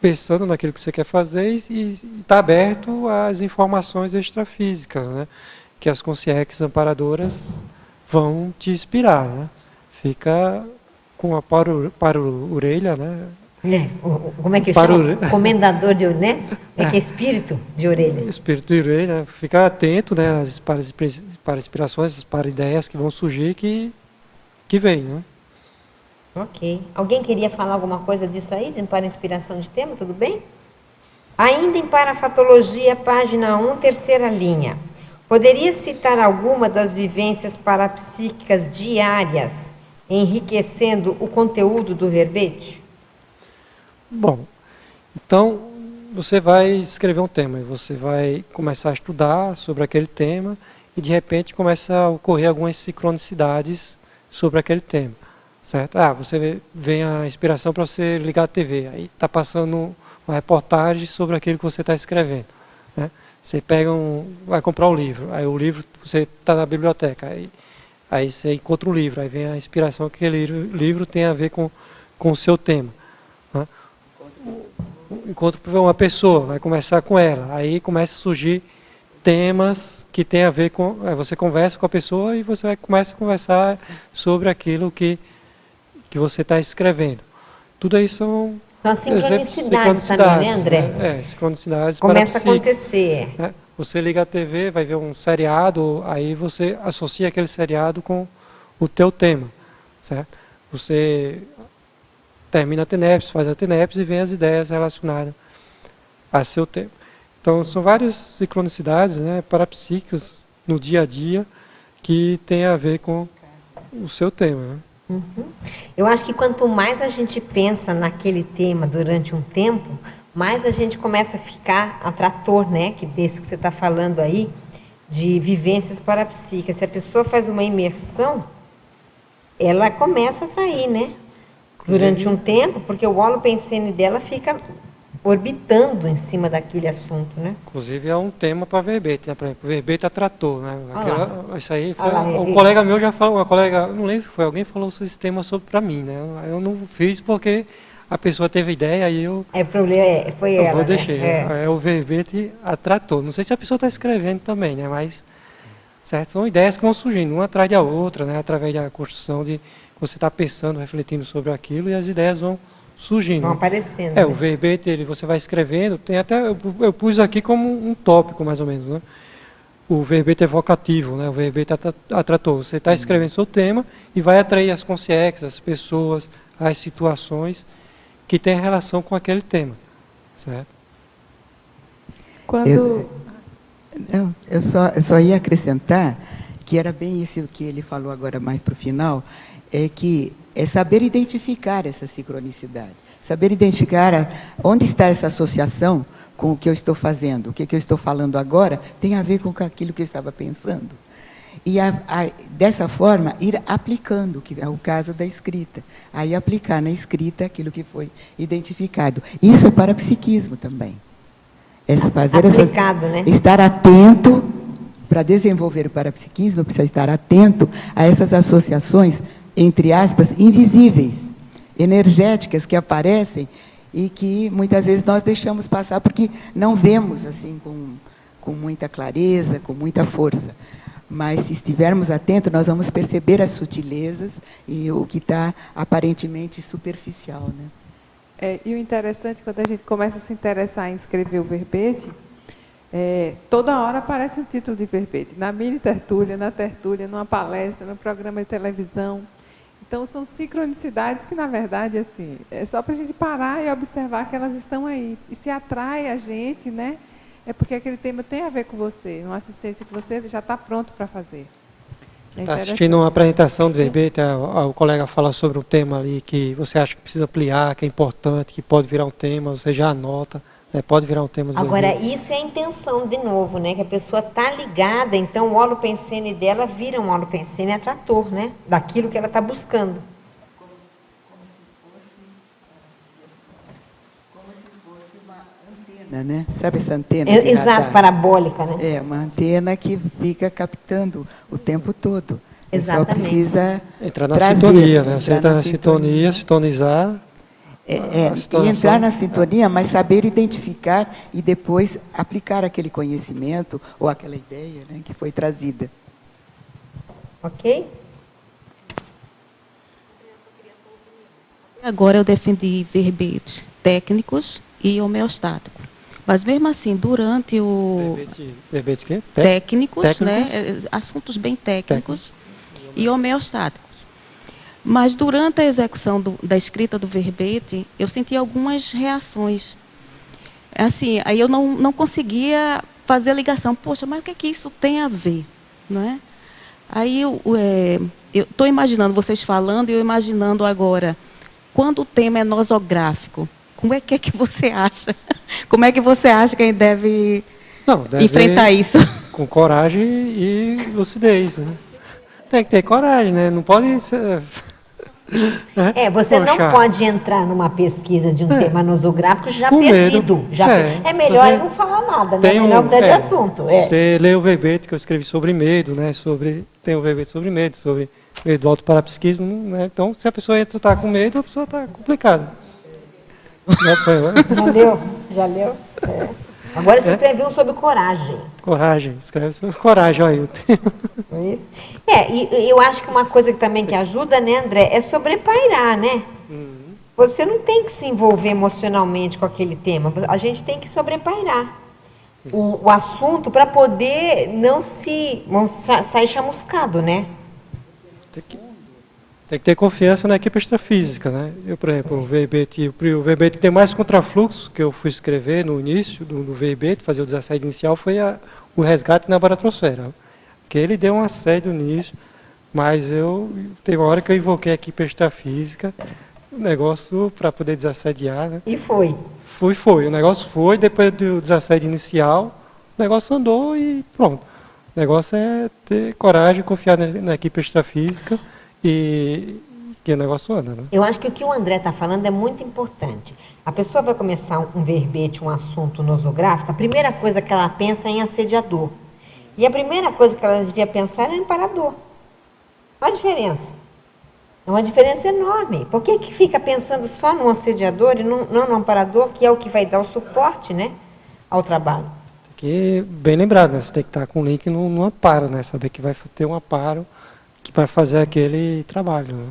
pensando naquilo que você quer fazer e estar aberto às informações extrafísicas, né? Que as consciências amparadoras vão te inspirar, né? Fica com a para-orelha, né? Como é que chama? Comendador de orelha, né? É que é espírito de orelha. Espírito de orelha, né? Fica atento, né? Para inspirações, para ideias que vão surgir que vêm, né? Ok. Alguém queria falar alguma coisa disso aí, para inspiração de tema, tudo bem? Ainda em Parafatologia, página 1, terceira linha. Poderia citar alguma das vivências parapsíquicas diárias, enriquecendo o conteúdo do verbete? Bom, então você vai escrever um tema e você vai começar a estudar sobre aquele tema e de repente começa a ocorrer algumas sincronicidades sobre aquele tema, certo? Você vem a inspiração para você ligar a TV, aí está passando uma reportagem sobre aquilo que você está escrevendo, né? Você vai comprar um livro, aí o livro, você está na biblioteca, aí você encontra um livro, aí vem a inspiração que aquele livro tem a ver com o seu tema, né? Encontro uma pessoa, vai conversar com ela, aí começa a surgir temas que tem a ver com... você conversa com a pessoa e você começa a conversar sobre aquilo que você está escrevendo. Tudo isso são as sincronicidades também, né, André? Né? Sincronicidades. Começa a acontecer. Né? Você liga a TV, vai ver um seriado, aí você associa aquele seriado com o teu tema, certo? Você termina a TENEPS, faz a TENEPS e vem as ideias relacionadas a seu tema. Então, são várias sincronicidades, né, parapsíquicas no dia a dia que tem a ver com o seu tema, né? Eu acho que quanto mais a gente pensa naquele tema durante um tempo, mais a gente começa a ficar atrator, né, desse que você está falando aí, de vivências parapsíquicas. Se a pessoa faz uma imersão, ela começa a atrair, né? Durante um tempo, porque o holopensene dela fica orbitando em cima daquele assunto, né? Inclusive é um tema para verbete, né? Por exemplo, verbete atrator, né? Isso aí foi, um colega meu já falou, não lembro se foi, alguém falou esse tema para mim, né? Eu não fiz porque a pessoa teve ideia e eu... foi ela, vou deixar, né? É o verbete atrator. Não sei se a pessoa está escrevendo também, né? Mas, certo? São ideias que vão surgindo, uma atrás da outra, né? Através da construção de... Você está pensando, refletindo sobre aquilo e as ideias vão surgindo. Vão aparecendo. O verbete, você vai escrevendo, tem até, eu pus aqui como um tópico, mais ou menos, né? O verbete evocativo, né? O verbete atrator. Você está escrevendo seu tema e vai atrair as consciências, as pessoas, as situações que têm relação com aquele tema, certo? Eu só ia acrescentar que era bem isso que ele falou agora mais para o final, é saber identificar essa sincronicidade, saber identificar onde está essa associação com o que eu estou fazendo, o que eu estou falando agora tem a ver com aquilo que eu estava pensando. E dessa forma, ir aplicando, que é o caso da escrita, aí aplicar na escrita aquilo que foi identificado. Isso é parapsiquismo também. Fazer aplicado, né? Estar atento, para desenvolver o parapsiquismo, precisa estar atento a essas associações, entre aspas, invisíveis, energéticas que aparecem e que muitas vezes nós deixamos passar porque não vemos assim com muita clareza, com muita força. Mas, se estivermos atentos, nós vamos perceber as sutilezas e o que está aparentemente superficial, né? E o interessante, quando a gente começa a se interessar em escrever o verbete, toda hora aparece um título de verbete, na mini tertúlia, na tertúlia, numa palestra, no programa de televisão. Então, são sincronicidades que, na verdade, assim, é só para a gente parar e observar que elas estão aí. E se atrai a gente, né? É porque aquele tema tem a ver com você, uma assistência que você já está pronto para fazer. Você está assistindo uma apresentação do verbete, o colega fala sobre um tema ali que você acha que precisa ampliar, que é importante, que pode virar um tema, você já anota, né, pode virar um tema do Agora, verbete. isso é a intenção, de novo, né? Que a pessoa está ligada, então o holopensene dela vira um holopensene atrator, né? Daquilo que ela está buscando. Né? Sabe essa antena de Exato, radar? parabólica, né? É, uma antena que fica captando o tempo todo. Exatamente. Só precisa Entrar na trazer, sintonia, né? Você entra na sintonia, sintonizar. E entrar na sintonia, mas saber identificar e depois aplicar aquele conhecimento ou aquela ideia, né, que foi trazida. Ok? Agora eu defendi verbetes técnicos e homeostáticos. Mas mesmo assim, durante o... Verbete quê? Técnicos, né? Assuntos bem técnicos e homeostáticos. Mas durante a execução da escrita do verbete, eu senti algumas reações. Assim, aí eu não conseguia fazer a ligação. Poxa, mas o que é que isso tem a ver? Não é? Aí eu estou imaginando vocês falando e eu imaginando agora, quando o tema é nosográfico, como é que você acha? Como é que você acha que a gente deve enfrentar isso? Com coragem e lucidez, né? Tem que ter coragem, né? Não pode ser... Você não pode entrar numa pesquisa de um tema nosográfico já com perdido. Medo. É melhor não falar nada, né? É melhor mudar de assunto. Você lê o verbete que eu escrevi sobre medo, né? Tem o verbete sobre medo do autoparapsiquismo, né? Então, se a pessoa está com medo, a pessoa está complicada. Já leu? Agora você escreveu sobre coragem. Coragem, escreve sobre coragem, olha aí o tema. Isso. E eu acho que uma coisa que também que ajuda, né, André, é sobrepairar, né? Você não tem que se envolver emocionalmente com aquele tema, a gente tem que sobrepairar o assunto para poder não sair chamuscado, né? Tem que ter confiança na equipe extrafísica, né? Eu, por exemplo, o verbete que tem mais contrafluxo que eu fui escrever no início do verbete, fazer o 17 inicial, foi o resgate na baratrosfera. Que ele deu um assédio nisso, mas teve uma hora que eu invoquei a equipe extrafísica, o negócio para poder desassediar, né? E foi. Foi. O negócio foi, depois do desassédio inicial, o negócio andou e pronto. O negócio é ter coragem, confiar na equipe extrafísica, e que o negócio anda, né? Eu acho que o que o André está falando é muito importante. A pessoa vai começar um verbete, um assunto nosográfico, a primeira coisa que ela pensa é em assediador. E a primeira coisa que ela devia pensar é em amparador. Olha a diferença. É uma diferença enorme. Por que fica pensando só no assediador e não no amparador, que é o que vai dar o suporte, né, ao trabalho? Que, bem lembrado, né? Você tem que estar com o link no amparo, né? Saber que vai ter um amparo para fazer aquele trabalho. Né?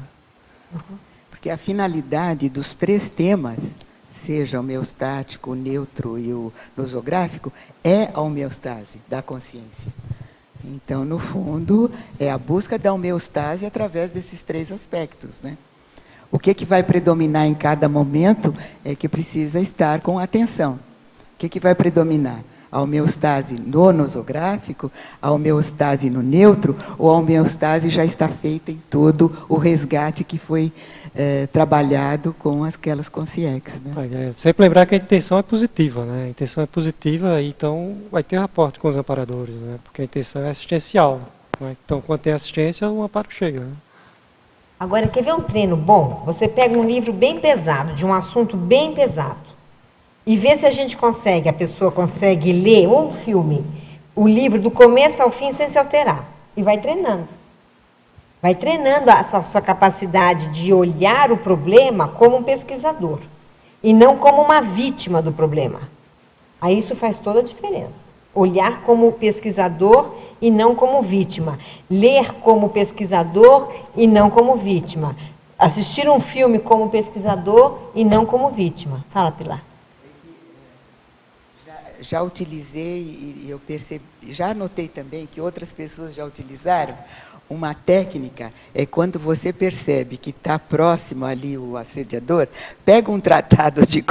Porque a finalidade dos 3 temas, seja o homeostático, o neutro e o nosográfico, é a homeostase da consciência. Então, no fundo, é a busca da homeostase através desses 3 aspectos, né? O que vai predominar em cada momento é que precisa estar com atenção. O que vai predominar? A homeostase no nosográfico, a homeostase no neutro, ou a homeostase já está feita em todo o resgate que foi trabalhado com aquelas consciências, né? Sempre lembrar que a intenção é positiva, né? A intenção é positiva, então vai ter rapport com os amparadores, né? Porque a intenção é assistencial. Né? Então, quando tem assistência, o amparo chega. Né? Agora, quer ver um treino bom? Você pega um livro bem pesado, de um assunto bem pesado, e vê se a pessoa consegue ler, ou um filme, o livro do começo ao fim sem se alterar. E vai treinando. Vai treinando a sua capacidade de olhar o problema como um pesquisador e não como uma vítima do problema. Aí isso faz toda a diferença. Olhar como pesquisador e não como vítima. Ler como pesquisador e não como vítima. Assistir um filme como pesquisador e não como vítima. Fala, Pilar. Já utilizei e eu percebi, já notei também que outras pessoas já utilizaram. Uma técnica é quando você percebe que está próximo ali o assediador, pega um tratado de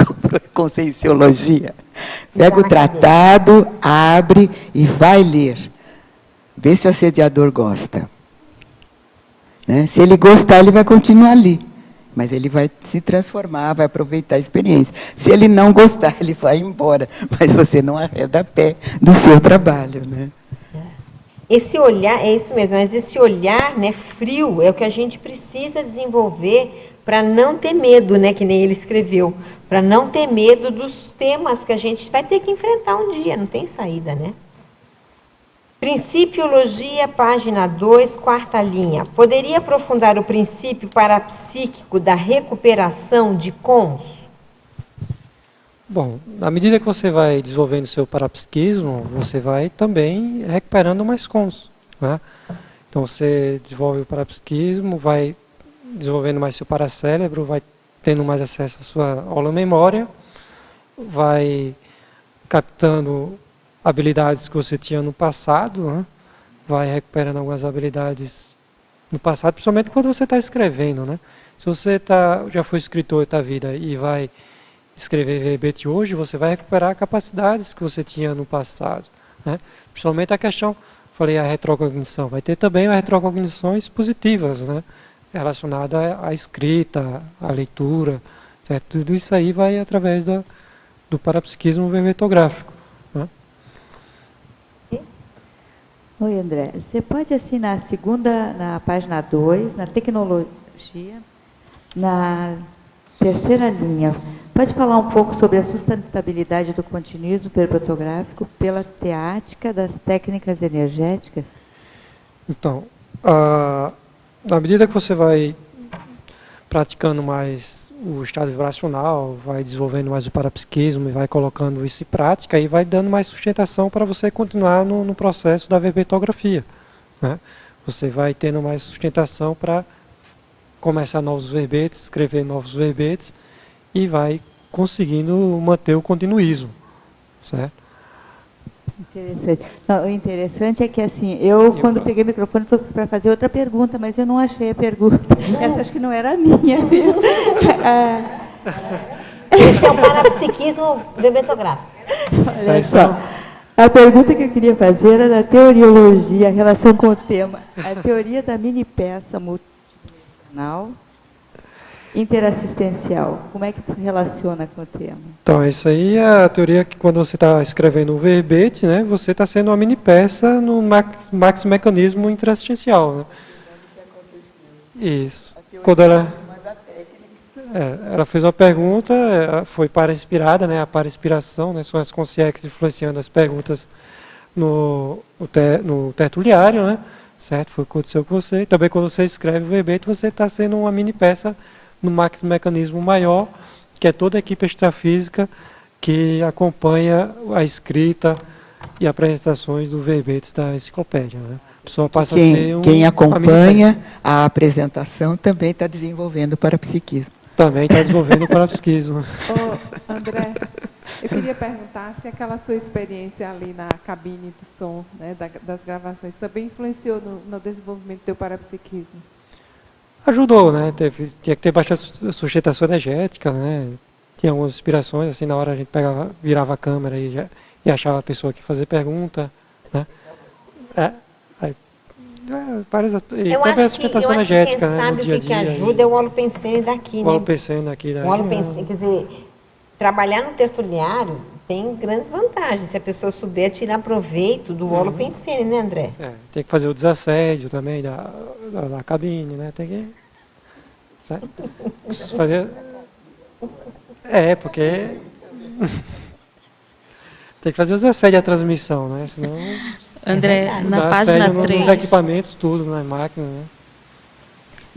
conscienciologia, pega o tratado, abre e vai ler. Vê se o assediador gosta. Né? Se ele gostar, ele vai continuar ali. Mas ele vai se transformar, vai aproveitar a experiência. Se ele não gostar, ele vai embora. Mas você não arreda pé do seu trabalho. Né? Esse olhar, é isso mesmo, mas esse olhar, né, frio é o que a gente precisa desenvolver para não ter medo, né, que nem ele escreveu, para não ter medo dos temas que a gente vai ter que enfrentar um dia, não tem saída, né? Principiologia, página 2, quarta linha. Poderia aprofundar o princípio parapsíquico da recuperação de cons? Bom, à medida que você vai desenvolvendo seu parapsiquismo, você vai também recuperando mais cons, né? Então você desenvolve o parapsiquismo, vai desenvolvendo mais seu paracérebro, vai tendo mais acesso à sua holomemória, vai captando habilidades que você tinha no passado, né? Vai recuperando algumas habilidades no passado, principalmente quando você está escrevendo, né? Se você já foi escritor da vida e vai escrever verbete hoje, você vai recuperar capacidades que você tinha no passado, né? Principalmente a questão, falei a retrocognição, vai ter também as retrocognições positivas, né? Relacionada à escrita, à leitura, certo? Tudo isso aí vai através do parapsiquismo verbetográfico, né? Oi, André. Você pode, assim, na página 2, na tecnologia, na terceira linha, pode falar um pouco sobre a sustentabilidade do continuismo verbetográfico pela teática das técnicas energéticas? Então, na medida que você vai praticando mais o estado vibracional, vai desenvolvendo mais o parapsiquismo e vai colocando isso em prática, aí vai dando mais sustentação para você continuar no processo da verbetografia, né? Você vai tendo mais sustentação para começar novos verbetes, escrever novos verbetes e vai conseguindo manter o continuismo, certo? Interessante. Não, o interessante é que, assim, eu quando peguei o microfone foi para fazer outra pergunta, mas eu não achei a pergunta. Essa acho que não era a minha, viu? Esse é o parapsiquismo verbetográfico. Olha só. A pergunta que eu queria fazer era da teoriologia, a relação com o tema. A teoria da mini-peça multidimensional interassistencial. Como é que se relaciona com o tema? Então, isso aí é a teoria que quando você está escrevendo um verbete, né, você está sendo uma mini peça no maxi mecanismo interassistencial, né? Isso. Quando ela fez uma pergunta, foi para-inspirada, né, a para-inspiração, né, são as consciências influenciando as perguntas no tertuliário, né, certo? Foi o que aconteceu com você. Também quando você escreve o verbete, você está sendo uma mini peça no mecanismo maior, que é toda a equipe extrafísica que acompanha a escrita e apresentações do verbetes da enciclopédia, né? A pessoa passa a ser quem acompanha a apresentação também está desenvolvendo o parapsiquismo. Também está desenvolvendo o parapsiquismo. Ô, André, eu queria perguntar se aquela sua experiência ali na cabine de som, né, das gravações, também influenciou no desenvolvimento do teu parapsiquismo. Ajudou, né? Tinha que ter bastante sustentação energética, né? Tinha algumas inspirações, assim, na hora a gente virava a câmera e achava a pessoa que fazia pergunta, né? Parece, eu acho que quem sabe o que ajuda é o holopensene daqui, né? O holopensene aqui. O holopensene, quer dizer, trabalhar no tertuliário tem grandes vantagens, se a pessoa souber tirar proveito do holopensene, né, André? Tem que fazer o desassédio também da cabine, né? Tem que... Certo? Fazer... porque... tem que fazer o desassédio da transmissão, né? Senão... André, na página 3... Nos equipamentos, tudo, nas máquinas, né?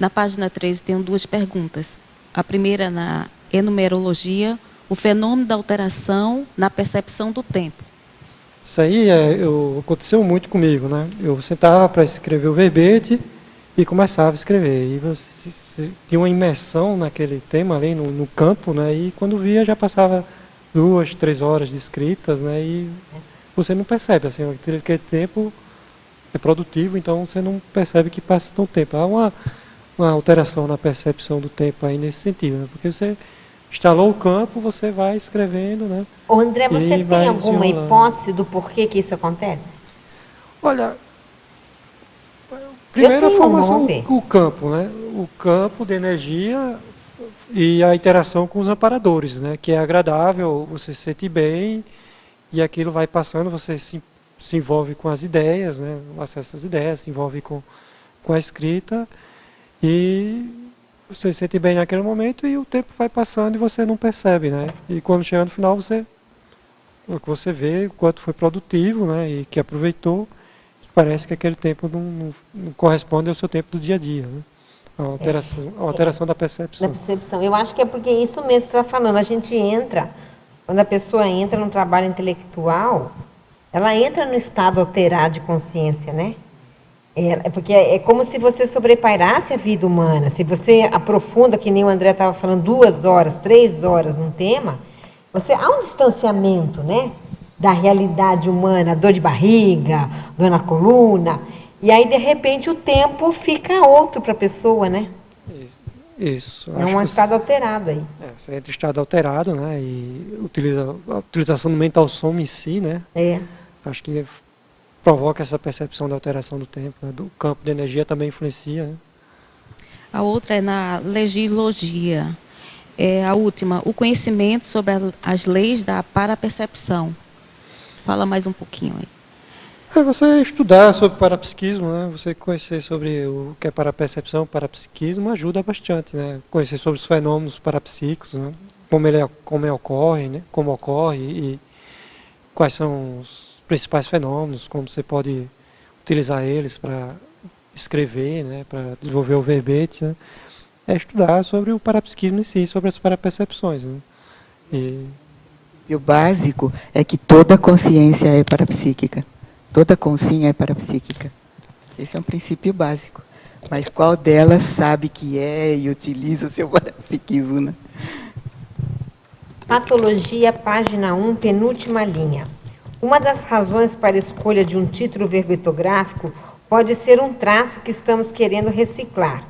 Na página 13 tem duas perguntas. A primeira na enumerologia, o fenômeno da alteração na percepção do tempo. Isso aí aconteceu muito comigo, né? Eu sentava para escrever o verbete e começava a escrever. E você tinha uma imersão naquele tema ali no campo, né? E quando via já passava 2, 3 horas de escritas, né? E você não percebe, assim, aquele tempo é produtivo, então você não percebe que passa tão tempo. Há uma alteração na percepção do tempo aí nesse sentido, né? Porque você instalou o campo, você vai escrevendo, né? Ô André, você tem alguma desenrolando. hipótese do porquê que isso acontece? Olha, primeiro a tenho uma, formação, vamos ver. o campo, né? O campo de energia e a interação com os amparadores, né? Que é agradável, você se sente bem e aquilo vai passando, você se envolve com as ideias, né? Acessa as ideias, se envolve com a escrita e você se sente bem naquele momento e o tempo vai passando e você não percebe, né? E quando chega no final você vê o quanto foi produtivo, né? E que aproveitou, que parece que aquele tempo não corresponde ao seu tempo do dia a dia, né? A alteração da percepção. Da percepção. Eu acho que é porque isso mesmo que você está falando. A gente entra, quando a pessoa entra num trabalho intelectual, ela entra no estado alterado de consciência, né? Porque é como se você sobrepairasse a vida humana. Se você aprofunda, que nem o André estava falando, 2 horas, 3 horas num tema, há um distanciamento, né? Da realidade humana, dor de barriga, dor na coluna. E aí, de repente, o tempo fica outro para a pessoa, né? Isso. É um estado alterado aí. Você entra em estado alterado, né? E a utilização do mental som em si, né? Acho que provoca essa percepção da alteração do tempo, né? Do campo de energia também influencia, né? A outra é na legilogia. A última, o conhecimento sobre as leis da parapercepção. Fala mais um pouquinho aí. Você estudar sobre parapsiquismo, né? Você conhecer sobre o que é parapercepção, parapsiquismo, ajuda bastante, né? Conhecer sobre os fenômenos parapsíquicos, né? Como ocorre, né? Como ocorre e quais são os principais fenômenos, como você pode utilizar eles para escrever, né? Para desenvolver o verbete, né? É estudar sobre o parapsiquismo em si, sobre as parapercepções, né? E o básico é que toda consciência é parapsíquica. Toda consciência é parapsíquica. Esse é um princípio básico. Mas qual delas sabe que é e utiliza o seu parapsiquismo, né? Patologia, página 1, penúltima linha. Uma das razões para a escolha de um título verbetográfico pode ser um traço que estamos querendo reciclar.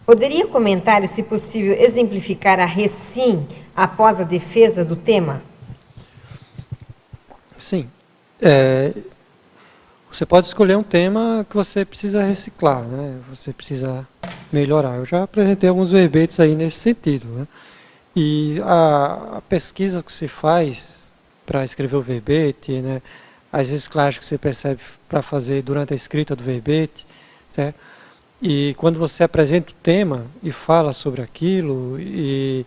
Poderia comentar e, se possível, exemplificar a recim após a defesa do tema? Sim. Você pode escolher um tema que você precisa reciclar, né? Você precisa melhorar. Eu já apresentei alguns verbetes aí nesse sentido, né? E a pesquisa que se faz para escrever o verbete, né? As reciclagens que você percebe para fazer durante a escrita do verbete, certo? E quando você apresenta o tema e fala sobre aquilo e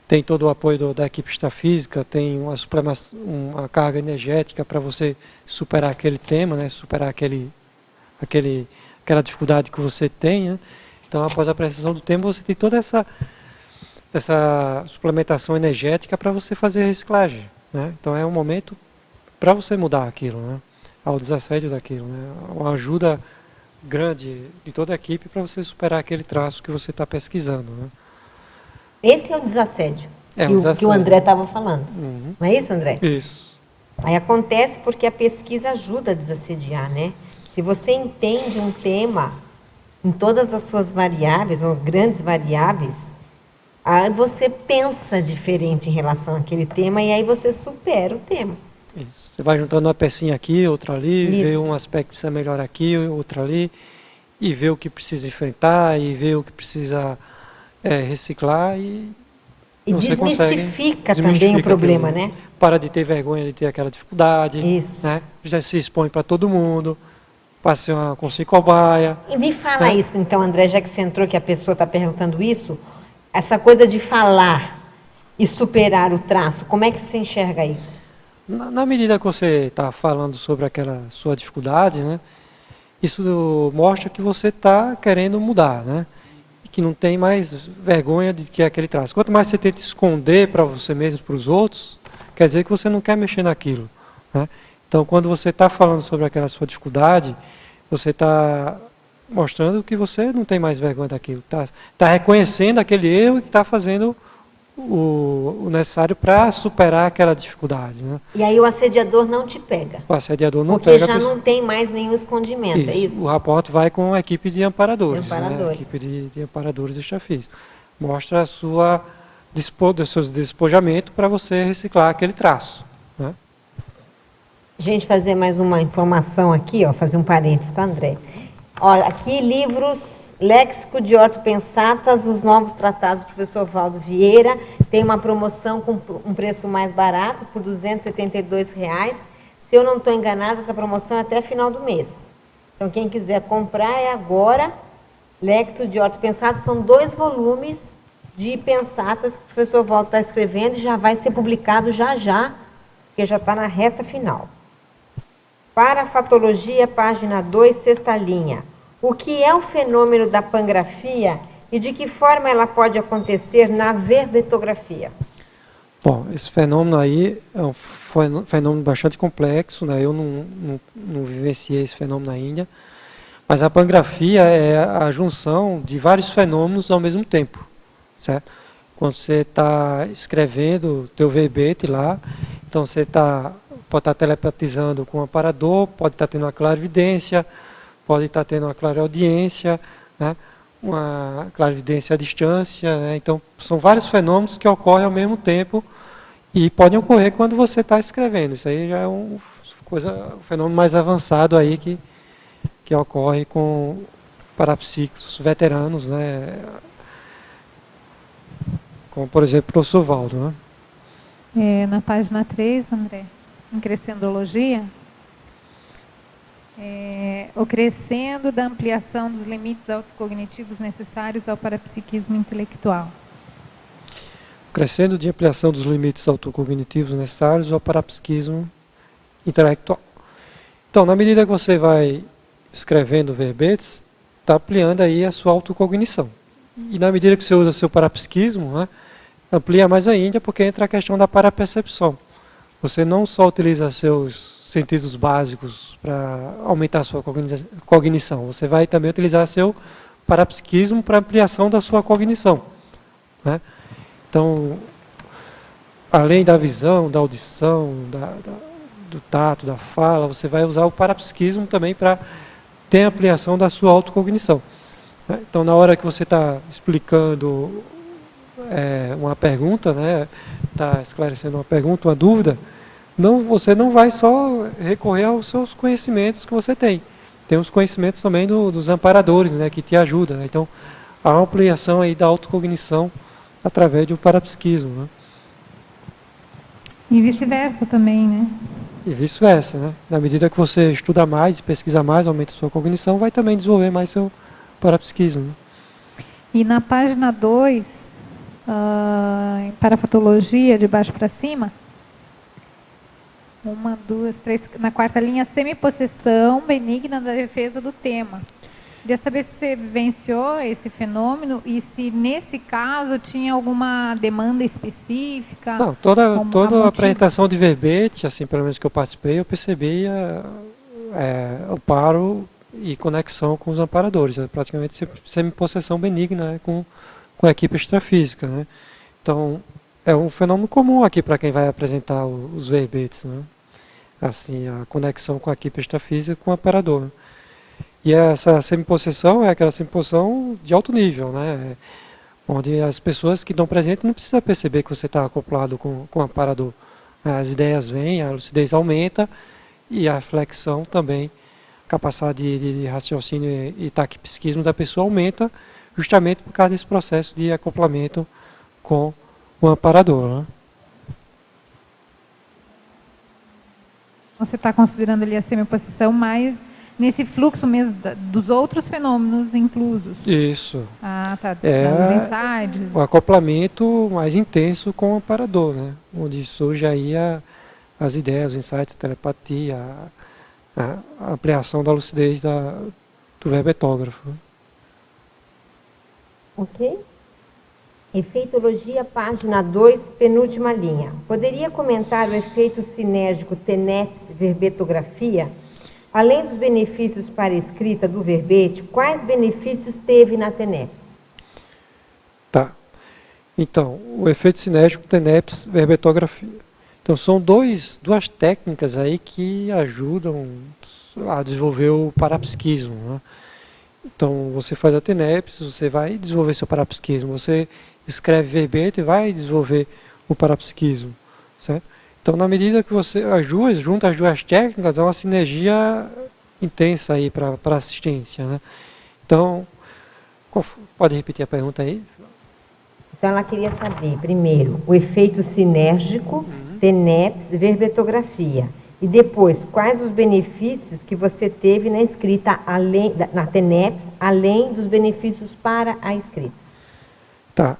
tem todo o apoio da equipe extrafísica, tem uma carga energética para você superar aquele tema, né? Superar aquela dificuldade que você tem, né? Então, após a apresentação do tema, você tem toda essa suplementação energética para você fazer a reciclagem, né? Então, é um momento para você mudar aquilo, né? Ao desassédio daquilo, né? Uma ajuda grande de toda a equipe para você superar aquele traço que você está pesquisando, né? Esse é o desassédio, que o André estava falando. Uhum. Não é isso, André? Isso. Aí acontece porque a pesquisa ajuda a desassediar, né? Se você entende um tema em todas as suas variáveis, ou grandes variáveis, aí você pensa diferente em relação àquele tema e aí você supera o tema. Isso. Você vai juntando uma pecinha aqui, outra ali, Isso. vê um aspecto que precisa melhorar aqui, outro ali, e vê o que precisa enfrentar, e vê o que precisa reciclar e desmistifica também o problema, aquilo, né? Para de ter vergonha de ter aquela dificuldade, Isso. Né? Já se expõe para todo mundo, passe com si cobaia. E me fala né? isso então, André, já que você entrou que a pessoa está perguntando isso, essa coisa de falar e superar o traço, como é que você enxerga isso? Na medida que você está falando sobre aquela sua dificuldade, né? Isso mostra que você está querendo mudar, né? e que não tem mais vergonha de que é aquele traço. Quanto mais você tenta esconder para você mesmo, para os outros, quer dizer que você não quer mexer naquilo, né? Então, quando você está falando sobre aquela sua dificuldade, você está mostrando que você não tem mais vergonha daquilo, está reconhecendo aquele erro e está fazendo o necessário para superar aquela dificuldade, né? E aí o assediador não te pega. O assediador não Porque pega já não tem mais nenhum escondimento, é isso? O raporte vai com a equipe de amparadores, De amparadores. né? A equipe de amparadores extrafísicos. Mostra do seu despojamento para você reciclar aquele traço, né? Gente, fazer mais uma informação aqui, ó, fazer um parênteses, tá, André? Olha, aqui livros, Léxico de Ortopensatas, os novos tratados do professor Valdo Vieira, tem uma promoção com um preço mais barato, por R$ 272,00. Se eu não estou enganada, essa promoção é até final do mês. Então, quem quiser comprar é agora. Léxico de Ortopensatas, são 2 volumes de pensatas que o professor Valdo está escrevendo e já vai ser publicado já, porque já está na reta final. Parafatologia, página 2, sexta linha. O que é o fenômeno da pangrafia e de que forma ela pode acontecer na verbetografia? Bom, esse fenômeno aí é um fenômeno bastante complexo, né? Eu não vivenciei esse fenômeno ainda, mas a pangrafia é a junção de vários fenômenos ao mesmo tempo, certo? Quando você está escrevendo o teu verbete lá, então você pode estar telepatizando com o amparador, pode estar tendo uma clarividência, pode estar tendo uma clareaudiência, né? Uma clarividência à distância, né? Então, são vários fenômenos que ocorrem ao mesmo tempo e podem ocorrer quando você está escrevendo. Isso aí já é um fenômeno mais avançado aí que ocorre com parapsíquicos veteranos, né? Como, por exemplo, o professor Valdo, né? Na página 3, André, em Crescendologia, o crescendo da ampliação dos limites autocognitivos necessários ao parapsiquismo intelectual. Crescendo de ampliação dos limites autocognitivos necessários ao parapsiquismo intelectual. Então, na medida que você vai escrevendo verbetes, está ampliando aí a sua autocognição. E na medida que você usa seu parapsiquismo, né, amplia mais ainda, porque entra a questão da parapercepção. Você não só utiliza seus sentidos básicos para aumentar a sua cognição, você vai também utilizar seu parapsiquismo para ampliação da sua cognição, né? Então, além da visão, da audição, do tato, da fala, você vai usar o parapsiquismo também para ter ampliação da sua autocognição, né? Então, na hora que você está explicando uma pergunta, né, está esclarecendo uma pergunta, uma dúvida, você não vai só recorrer aos seus conhecimentos que você tem. Tem os conhecimentos também dos amparadores, né, que te ajudam, né? Então, a ampliação aí da autocognição através do parapsiquismo, né? E vice-versa também, né? E vice-versa, né? Na medida que você estuda mais e pesquisa mais, aumenta a sua cognição, vai também desenvolver mais seu parapsiquismo, né? E na página 2, em parafatologia, de baixo para cima, 1, 2, 3, na quarta linha, semipossessão benigna da defesa do tema. Queria saber se você vivenciou esse fenômeno e se, nesse caso, tinha alguma demanda específica. Não, toda a apresentação de verbete, assim, pelo menos que eu participei, eu percebi amparo e conexão com os amparadores. É praticamente semipossessão benigna, né, com a equipe extrafísica, né? Então, é um fenômeno comum aqui para quem vai apresentar os verbetes, né? Assim, a conexão com a equipe extrafísica com o amparador, né? E essa semipossessão é aquela semipossessão de alto nível, né? Onde as pessoas que estão presentes não precisam perceber que você está acoplado com o amparador. As ideias vêm, a lucidez aumenta e a flexão também, a capacidade de raciocínio e taquipsiquismo da pessoa aumenta, justamente por causa desse processo de acoplamento com o amparador, né? Você está considerando ali a semipossessão, mas nesse fluxo mesmo dos outros fenômenos inclusos. Isso. Ah, tá. É os insights. o acoplamento mais intenso com o amparador, né? Onde surge aí as ideias, os insights, a telepatia, a ampliação da lucidez do verbetógrafo. Ok? Efeitologia, página 2, penúltima linha. Poderia comentar o efeito sinérgico TENEPS verbetografia? Além dos benefícios para a escrita do verbete, quais benefícios teve na TENEPS? Tá. Então, o efeito sinérgico TENEPS verbetografia. Então, são duas técnicas aí que ajudam a desenvolver o parapsiquismo, né? Então, você faz a TENEPS, você vai desenvolver seu parapsiquismo. Você escreve verbete e vai desenvolver o parapsiquismo, certo? Então, na medida que você junta as duas técnicas, há uma sinergia intensa aí para assistência, né? Então, pode repetir a pergunta aí? Então, ela queria saber, primeiro, o efeito sinérgico, TENEPS, verbetografia. E depois, quais os benefícios que você teve na escrita, na TENEPS, além dos benefícios para a escrita? Tá.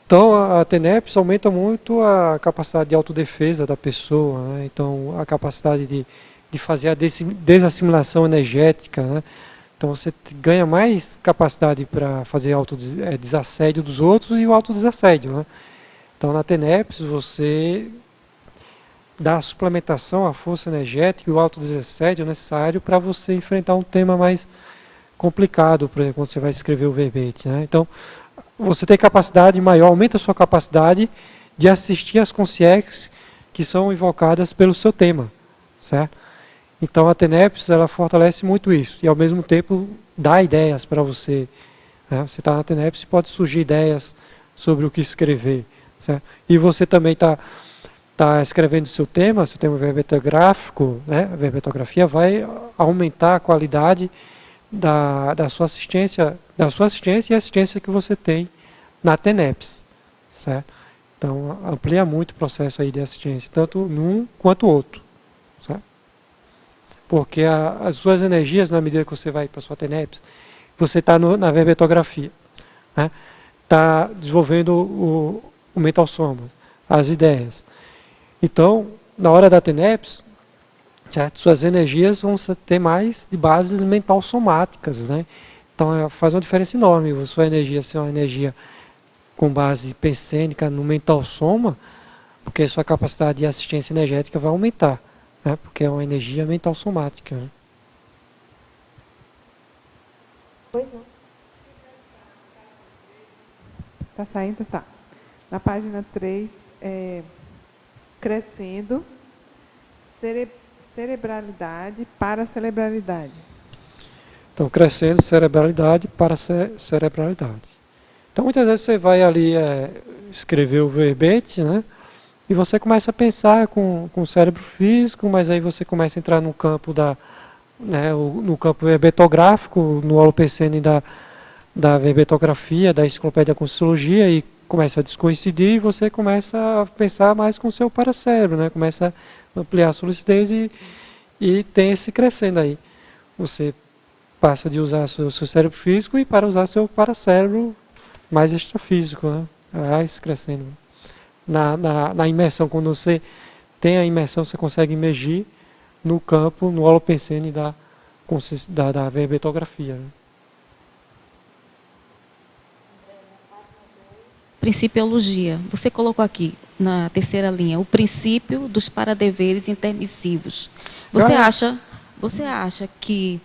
Então, a TENEPS aumenta muito a capacidade de autodefesa da pessoa, né? Então, a capacidade de fazer a desassimilação energética, né? Então, você ganha mais capacidade para fazer desassédio dos outros e o autodesassédio, né? Então, na TENEPS, você dá a suplementação, a força energética e o autodesassédio necessário para você enfrentar um tema mais complicado, por exemplo, quando você vai escrever o verbete, né? Então, você tem capacidade maior, aumenta a sua capacidade de assistir às consciências que são invocadas pelo seu tema, certo? Então a TENEPS, ela fortalece muito isso, e ao mesmo tempo dá ideias para você, né? Você está na TENEPS e pode surgir ideias sobre o que escrever, certo? E você também está escrevendo seu tema verbetográfico, né? A verbetografia vai aumentar a qualidade da sua assistência e a assistência que você tem na TENEPS, certo? Então, amplia muito o processo aí de assistência, tanto num quanto outro, certo? Porque as suas energias, na medida que você vai para a sua TENEPS, você está na verbetografia, né? Está desenvolvendo o mental soma, as ideias. Então, na hora da TENEPS, certo? Suas energias vão ter mais de bases mental somáticas, né? Então faz uma diferença enorme. A sua energia ser uma energia com base pensênica no mental soma, porque a sua capacidade de assistência energética vai aumentar, né? Porque é uma energia mental somática, né? Pois não. Tá saindo? Tá. Na página 3, crescendo, cerebralidade para cerebralidade. Então, crescendo cerebralidade para cerebralidade. Então, muitas vezes você vai ali escrever o verbete, né? E você começa a pensar com o cérebro físico, mas aí você começa a entrar no campo no campo verbetográfico, no holopensene da verbetografia, da enciclopédia Conscienciologia, e começa a descoincidir, e você começa a pensar mais com o seu paracérebro, né? Começa a ampliar a sua lucidez e tem esse crescendo aí. Você passa de usar o seu cérebro físico e para usar seu paracérebro mais extrafísico, né? Vai crescendo. Na imersão, quando você tem a imersão, você consegue imergir no campo, no holopensene da verbetografia, né? Principiologia. Você colocou aqui, na terceira linha, o princípio dos paradeveres intermissivos. Você acha que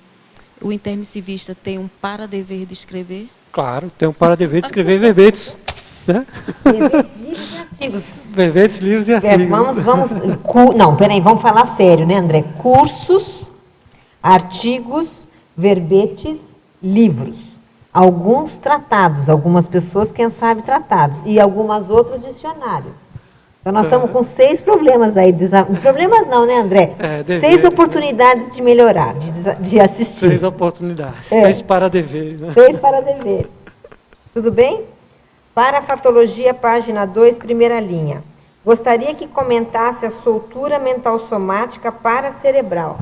o intermissivista tem um paradever de escrever? Claro, tem um paradever de escrever verbetes, né? Livros e artigos. Verbetes, livros e artigos. Vamos falar sério, né, André? Cursos, artigos, verbetes, livros. Alguns tratados, algumas pessoas, quem sabe, tratados. E algumas outras, dicionário. Então, nós estamos com 6 problemas aí. Problemas não, né, André? Deveres, 6 oportunidades, né, de melhorar, de assistir. 6 oportunidades, 6 paradeveres. Né? 6 paradeveres. Tudo bem? Parafatologia, página 2, primeira linha. Gostaria que comentasse a soltura mental somática paracerebral.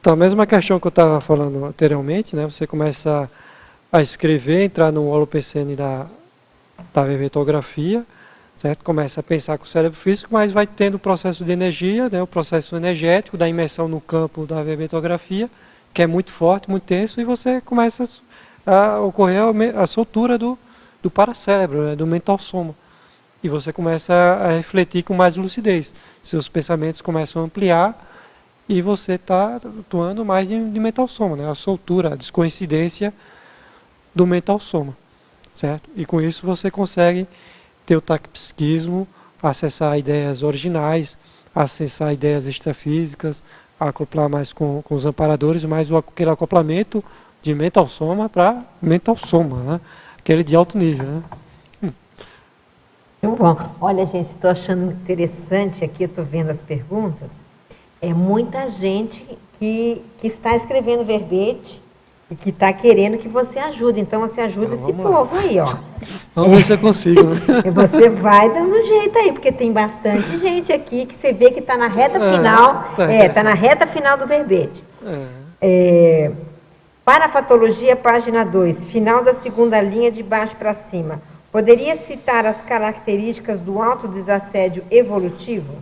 Então, a mesma questão que eu estava falando anteriormente, né? Você começa a escrever, entrar no holopensene da verbetografia, certo? Começa a pensar com o cérebro físico, mas vai tendo o processo de energia, né? O processo energético da imersão no campo da verbetografia, que é muito forte, muito tenso, e você começa a ocorrer a soltura do paracérebro, né, do mental soma. E você começa a refletir com mais lucidez. Seus pensamentos começam a ampliar e você está atuando mais de mental soma, né, a soltura, a descoincidência do mental soma. Certo? E com isso você consegue ter o taquipsiquismo, acessar ideias originais, acessar ideias extrafísicas, acoplar mais com os amparadores, mais aquele acoplamento de mental soma para mental soma, né? Aquele de alto nível. Né? Muito bom. Olha, gente, estou achando interessante aqui, estou vendo as perguntas. É muita gente que está escrevendo verbete e que está querendo que você ajude. Então, você ajuda esse povo aí, ó. Vamos ver se eu consigo. Né? E você vai dando um jeito aí, porque tem bastante gente aqui que você vê que está na reta final. Está na reta final do verbete. Parafatologia, página 2, final da segunda linha de baixo para cima. Poderia citar as características do autodesassédio evolutivo?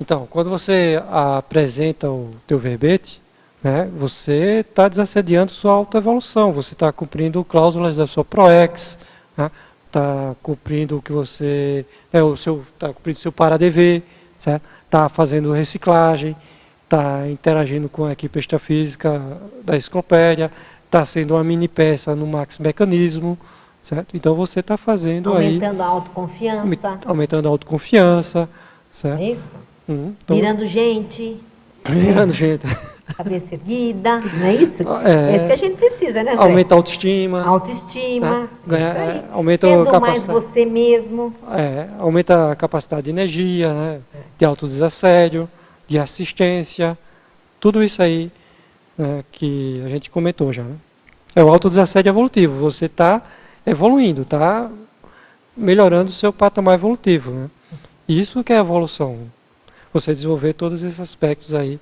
Então, quando você apresenta o teu verbete, né, você está desassediando sua autoevolução, você está cumprindo cláusulas da sua PROEX, está cumprindo o que você... está cumprindo seu para-dever, está fazendo reciclagem, está interagindo com a equipe extrafísica da enciclopédia, está sendo uma mini peça no Max Mecanismo, certo? Então você está fazendo aumentando a autoconfiança. Aumentando a autoconfiança, certo? É isso? Então, virando gente. Virando gente. Cabeça erguida, não é isso? É isso que a gente precisa, né, André? Aumenta a autoestima. Autoestima. Ganha, aumenta sendo a capacidade, mais você mesmo. Aumenta a capacidade de energia, né, de autodesassédio, de assistência, tudo isso aí, né, que a gente comentou já. Né? É o autodesassédio evolutivo, você está evoluindo, está melhorando o seu patamar evolutivo. Né? Isso que é evolução, você desenvolver todos esses aspectos aí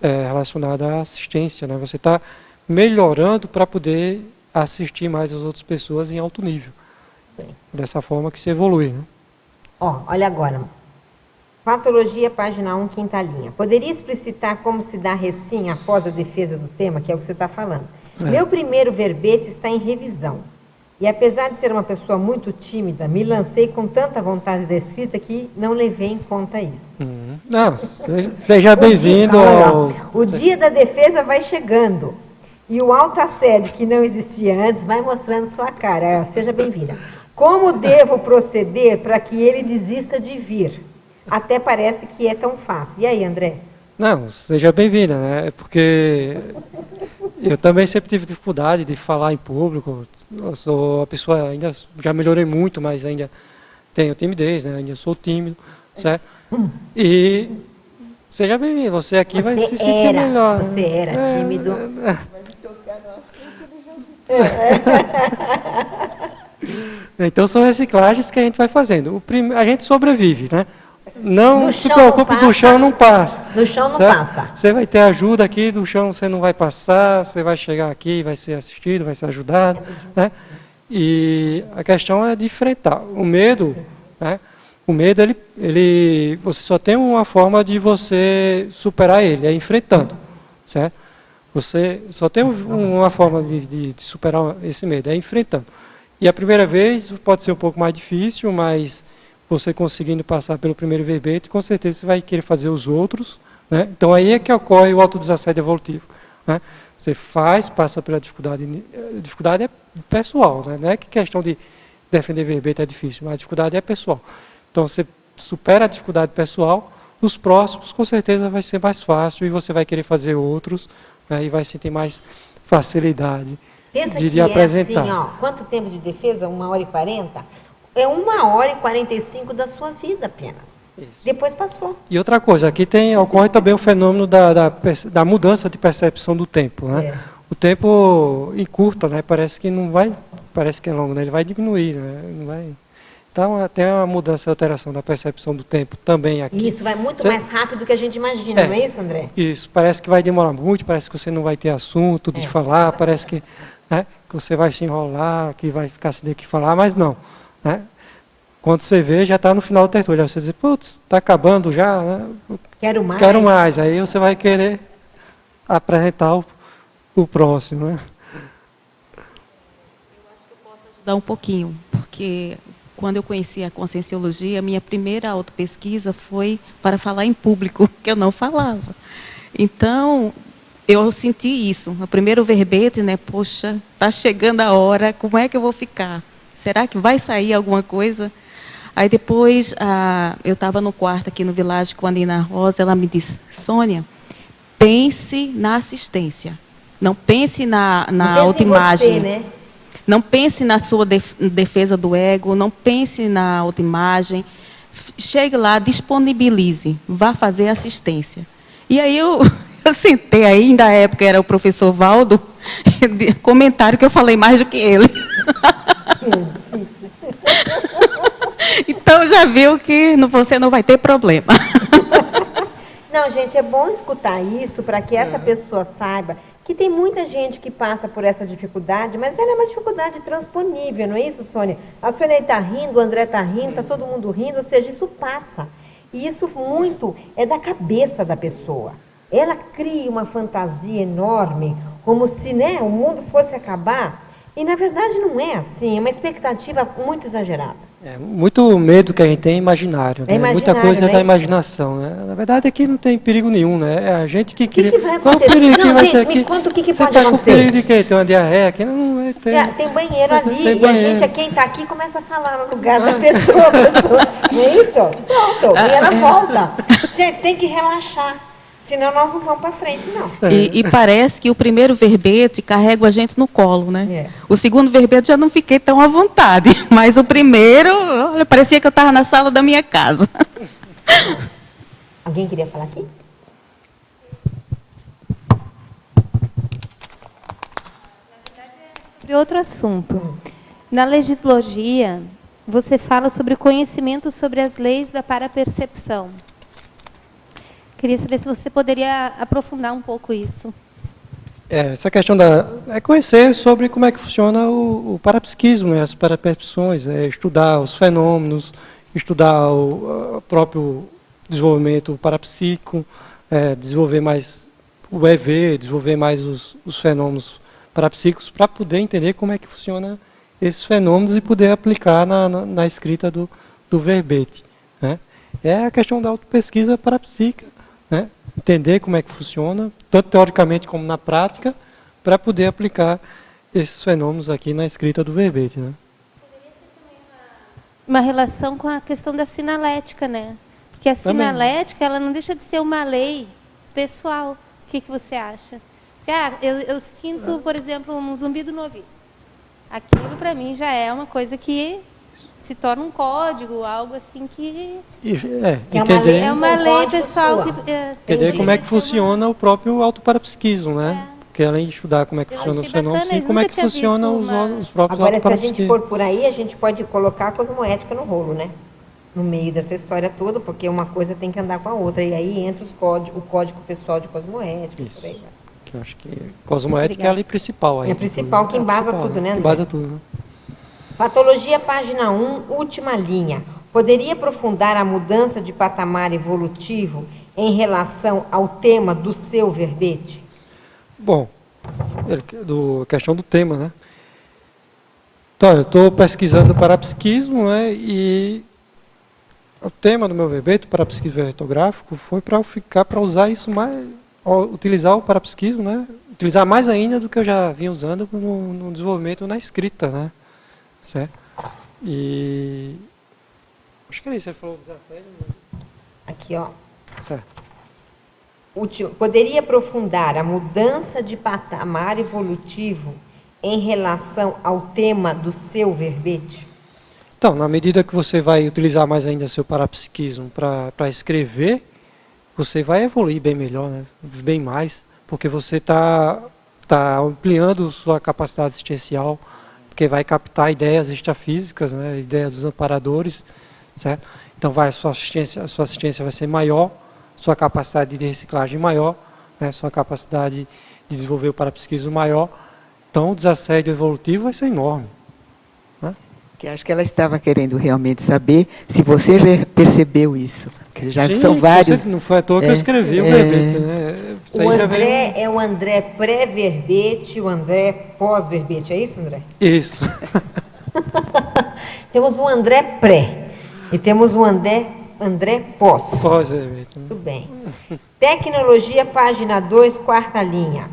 relacionados à assistência. Né? Você está melhorando para poder assistir mais as outras pessoas em alto nível. Sim. Dessa forma que se evolui. Né? Olha agora. Patologia, página 1, quinta linha. Poderia explicitar como se dá recim após a defesa do tema, que é o que você está falando? Meu primeiro verbete está em revisão. E apesar de ser uma pessoa muito tímida, me lancei com tanta vontade da escrita que não levei em conta isso. Não, seja bem-vindo ao... O dia da defesa vai chegando. E o autoassédio, que não existia antes, vai mostrando sua cara. Seja bem-vinda. Como devo proceder para que ele desista de vir? Até parece que é tão fácil. E aí, André? Não, seja bem-vinda, né? Porque eu também sempre tive dificuldade de falar em público. Eu sou uma pessoa, ainda já melhorei muito, mas ainda tenho timidez, né? Ainda sou tímido, certo? E seja bem-vindo, você aqui vai se sentir melhor. Você era tímido. Então são reciclagens que a gente vai fazendo. A gente sobrevive, né? Não se preocupe, do chão não passa. Do chão não passa. Você vai ter ajuda aqui, do chão você não vai passar, você vai chegar aqui, vai ser assistido, vai ser ajudado. Né? E a questão é de enfrentar. O medo, né? O medo, você só tem uma forma de você superar ele, é enfrentando. Certo? Você só tem uma forma de superar esse medo, é enfrentando. E a primeira vez pode ser um pouco mais difícil, mas você conseguindo passar pelo primeiro verbete, com certeza você vai querer fazer os outros. Né? Então aí é que ocorre o autodesassédio evolutivo. Né? Você passa pela dificuldade. A dificuldade é pessoal, né? Não é que questão de defender verbete é difícil, mas a dificuldade é pessoal. Então você supera a dificuldade pessoal, os próximos com certeza vai ser mais fácil e você vai querer fazer outros, né? E vai sentir mais facilidade de apresentar. Assim, quanto tempo de defesa? 1h40? É 1h45 da sua vida apenas. Isso. Depois passou. E outra coisa, aqui ocorre também o fenômeno da mudança de percepção do tempo. Né? O tempo encurta, né? Parece que é longo, né? Ele vai diminuir. Né? Não vai... Então tem uma mudança, alteração da percepção do tempo também aqui. Isso, vai muito mais rápido do que a gente imagina, não é isso, André? Isso, parece que vai demorar muito, parece que você não vai ter assunto de falar, parece que, né, que você vai se enrolar, que vai ficar sem ter que falar, mas não. Né? Quando você vê, já está no final da tertúlia. Você diz, putz, está acabando já, né? Quero mais. Aí você vai querer apresentar o próximo. Né? aprofundar um pouquinho, porque quando eu conheci a Conscienciologia, a minha primeira autopesquisa foi para falar em público, que eu não falava. Então, eu senti isso. No primeiro verbete, né? Poxa, está chegando a hora, como é que eu vou ficar? Será que vai sair alguma coisa? Aí depois, eu estava no quarto aqui no Village com a Nina Rosa, ela me disse, Sônia, pense na assistência. Não pense na autoimagem. Né? Não pense na sua defesa do ego, não pense na autoimagem. Chegue lá, disponibilize, vá fazer assistência. E aí eu sentei aí, ainda na época era o professor Valdo, comentário que eu falei mais do que ele. Então já viu que você não vai ter problema. Não, gente, é bom escutar isso para que essa pessoa saiba que tem muita gente que passa por essa dificuldade, mas ela é uma dificuldade transponível, não é isso, Sônia? A Sônia está rindo, o André está rindo, está todo mundo rindo, ou seja, isso passa. E isso muito é da cabeça da pessoa. Ela cria uma fantasia enorme, como se, né, o mundo fosse acabar. E, na verdade, não é assim. É uma expectativa muito exagerada. Muito medo que a gente tem é imaginário. Né? Muita coisa é da imaginação. Né? Na verdade, aqui não tem perigo nenhum. Né? É a gente que cria. O que vai acontecer? Não, gente, me conta o que pode acontecer. Você está com perigo de quê? Tem uma diarreia aqui? Não vai ter. Tem banheiro ali. Tem banheiro. E a gente, quem está aqui, começa a falar no lugar da pessoa. Não é isso? Pronto. E ela volta. Gente, tem que relaxar. Senão nós não vamos para frente, não. E parece que o primeiro verbete carrega a gente no colo, né? O segundo verbete já não fiquei tão à vontade. Mas o primeiro, olha, parecia que eu estava na sala da minha casa. Alguém queria falar aqui? Na verdade, é sobre outro assunto. Na legislogia, você fala sobre conhecimento sobre as leis da parapercepção. Queria saber se você poderia aprofundar um pouco isso. Essa questão é conhecer sobre como é que funciona o parapsiquismo, né, as parapercepções, estudar os fenômenos, estudar o próprio desenvolvimento parapsíquico, desenvolver mais o EV, desenvolver mais os fenômenos parapsíquicos para poder entender como é que funciona esses fenômenos e poder aplicar na escrita do verbete. Né? É a questão da autopesquisa parapsíquica. Né? Entender como é que funciona, tanto teoricamente como na prática, para poder aplicar esses fenômenos aqui na escrita do verbete. Né? Poderia ter também uma relação com a questão da sinalética, né? Porque a sinalética, ela não deixa de ser uma lei pessoal. O que você acha? Eu sinto, por exemplo, um zumbido no ouvido. Aquilo, para mim, já é uma coisa que se torna um código, algo assim que... entender, é uma lei pessoal. Entender como é que funciona o próprio autoparapsiquismo, né? Porque além de estudar como é que funciona os fenômenos, sim, como é que funciona os próprios autoparapsiquismos. Agora, se a gente for por aí, a gente pode colocar a cosmoética no rolo, né? No meio dessa história toda, porque uma coisa tem que andar com a outra. E aí entra o código pessoal de cosmoética. Isso. Por aí, né? Que eu acho que cosmoética é a lei principal. Aí, é a principal que embasa tudo, né? Que embasa tudo, né? Patologia, página 1, última linha. Poderia aprofundar a mudança de patamar evolutivo em relação ao tema do seu verbete? Bom, questão do tema, né? Então, eu estou pesquisando parapsiquismo, né? E o tema do meu verbete, parapsiquismo verbetográfico, foi para usar isso mais, utilizar o parapsiquismo, né? Utilizar mais ainda do que eu já vinha usando no desenvolvimento na escrita, né? Certo? E acho que é isso, ele falou dos assédios. Aqui, ó. Certo. Poderia aprofundar a mudança de patamar evolutivo em relação ao tema do seu verbete? Então, na medida que você vai utilizar mais ainda seu parapsiquismo para escrever, você vai evoluir bem melhor, né? Bem mais, porque você está ampliando sua capacidade existencial, porque vai captar ideias extrafísicas, né, ideias dos amparadores, certo? Então a sua assistência vai ser maior, sua capacidade de reciclagem maior, né, sua capacidade de desenvolver o parapsiquismo maior. Então o desassédio evolutivo vai ser enorme. Né? Que acho que ela estava querendo realmente saber se você já percebeu isso. Que já sim, são vários. Não foi à toa que eu escrevi o verbete, né? O André é o André pré-verbete e o André pós-verbete, é isso, André? Isso. Temos o André pré e temos o André pós. Pós-verbete. Tudo bem. Tecnologia, página 2, quarta linha.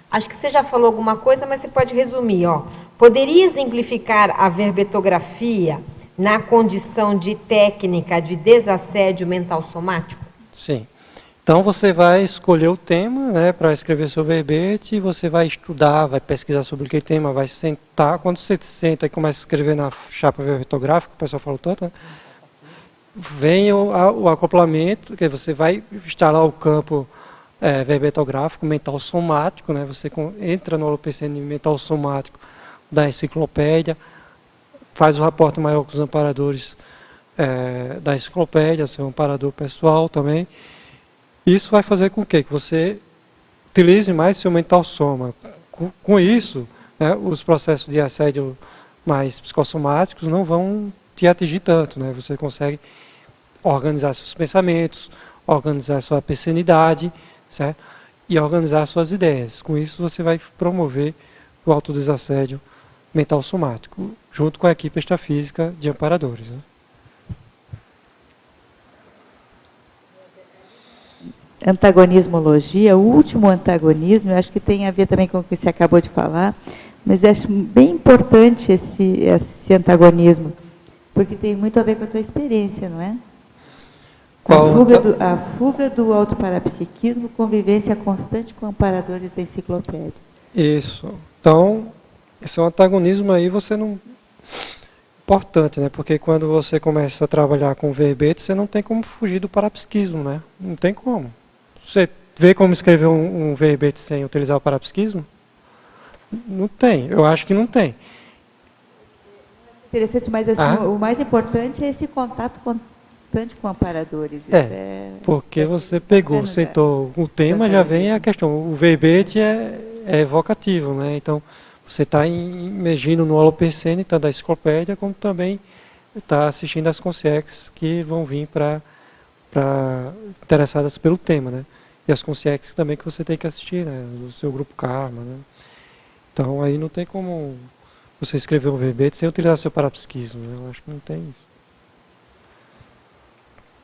Acho que você já falou alguma coisa, mas você pode resumir. Ó. Poderia exemplificar a verbetografia na condição de técnica de desassédio mental somático? Sim. Então, você vai escolher o tema, né, para escrever seu verbete, e você vai estudar, vai pesquisar sobre aquele tema, vai sentar. Quando você senta e começa a escrever na chapa verbetográfica, o pessoal falou tanto, né, vem o acoplamento, que você vai instalar o campo verbetográfico mental somático, né, você entra no HoloPCN mental somático da enciclopédia, faz o raporte maior com os amparadores da enciclopédia, seu amparador pessoal também. Isso vai fazer com que você utilize mais seu mental soma. Com isso, né, os processos de assédio mais psicossomáticos não vão te atingir tanto. Né? Você consegue organizar seus pensamentos, organizar sua pensenidade, certo? E organizar suas ideias. Com isso, você vai promover o autodesassédio mental somático, junto com a equipe extrafísica de amparadores. Né? Antagonismologia, o último antagonismo, eu acho que tem a ver também com o que você acabou de falar, mas eu acho bem importante esse antagonismo, porque tem muito a ver com a tua experiência, não é? A fuga do autoparapsiquismo, convivência constante com amparadores da enciclopédia. Isso. Então, esse antagonismo aí você não... Importante, né? Porque quando você começa a trabalhar com verbete, você não tem como fugir do parapsiquismo, né? Não tem como. Você vê como escrever um verbete sem utilizar o parapsiquismo? Não tem, eu acho que não tem. Interessante, mas assim, o mais importante é esse contato constante com amparadores. Porque você pegou, sentou o tema, já vem a questão. O verbete é evocativo, né? Então, você está imergindo no HoloPCN, tanto da enciclopédia, como também está assistindo as consciências que vão vir para interessadas pelo tema, né? E as consciências também que você tem que assistir, né? Do seu grupo Karma, né? Então, aí não tem como você escrever um verbete sem utilizar seu parapsiquismo, né? Eu acho que não tem isso.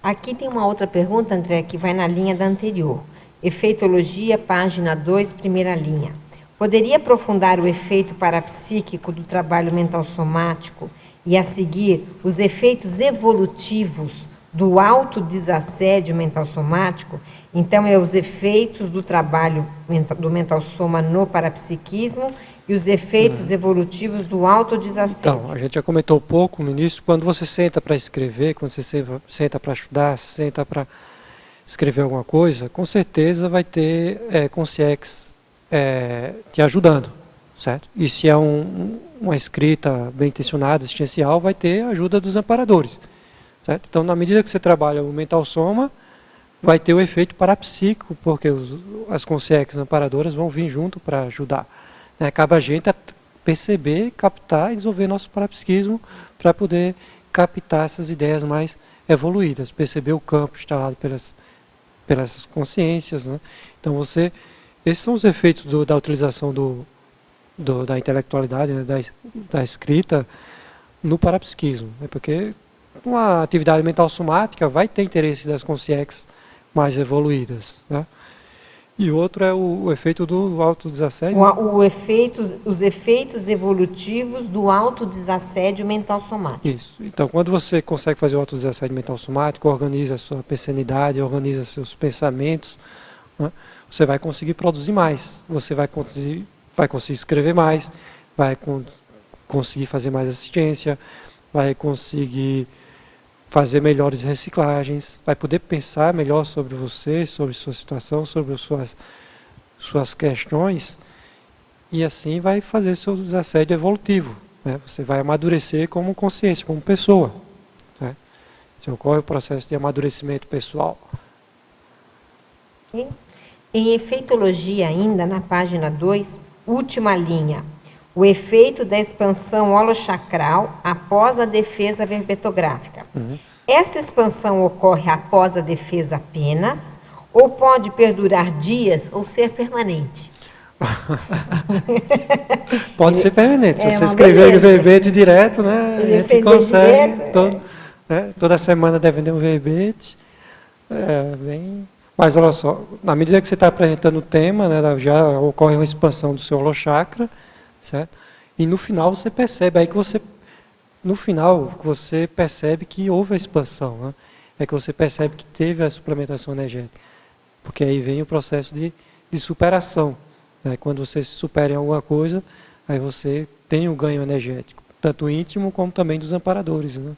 Aqui tem uma outra pergunta, André, que vai na linha da anterior. Efeitologia, página 2, primeira linha. Poderia aprofundar o efeito parapsíquico do trabalho mental somático e, a seguir, os efeitos evolutivos do autodesassédio mental somático? Então, os efeitos do trabalho do mental soma no parapsiquismo e os efeitos evolutivos do autodesassédio. Então, a gente já comentou um pouco no início, quando você senta para escrever, quando você senta para estudar, senta para escrever alguma coisa, com certeza vai ter consciências te ajudando, certo? E se é uma escrita bem intencionada, existencial, vai ter a ajuda dos amparadores, certo? Então, na medida que você trabalha o mental soma, vai ter o efeito parapsíquico, porque as consciências amparadoras vão vir junto para ajudar. Cabe a gente a perceber, captar e desenvolver nosso parapsiquismo para poder captar essas ideias mais evoluídas, perceber o campo instalado pelas consciências, né? Então, esses são os efeitos da utilização da intelectualidade, né, da escrita no parapsiquismo. Né, porque uma atividade mental somática vai ter interesse das consciências mais evoluídas. Né? E outro é o efeito do autodesassédio. Os efeitos evolutivos do autodesassédio mental somático. Isso. Então, quando você consegue fazer o autodesassédio mental somático, organiza a sua pensenidade, organiza seus pensamentos, né? Você vai conseguir produzir mais, você vai conseguir escrever mais, vai conseguir fazer mais assistência, vai conseguir fazer melhores reciclagens, vai poder pensar melhor sobre você, sobre sua situação, sobre suas questões, e assim vai fazer seu desassédio evolutivo. Né? Você vai amadurecer como consciência, como pessoa. Né? Se ocorre o processo de amadurecimento pessoal. Em efeitologia ainda, na página 2, última linha, o efeito da expansão holochacral após a defesa verbetográfica. Essa expansão ocorre após a defesa apenas, ou pode perdurar dias ou ser permanente? Pode ser permanente. Se É você uma escrever beleza. o verbete direto, né, a Ele gente fez consegue direto, toda semana defender um verbete. Mas olha só, na medida que você está apresentando o tema, né, já ocorre uma expansão do seu holochakra, certo? E no final você percebe, no final você percebe que houve a expansão, né? É que você percebe que teve a suplementação energética. Porque aí vem o processo de superação, né? Quando você se supera em alguma coisa, aí você tem o ganho energético, tanto íntimo como também dos amparadores, né?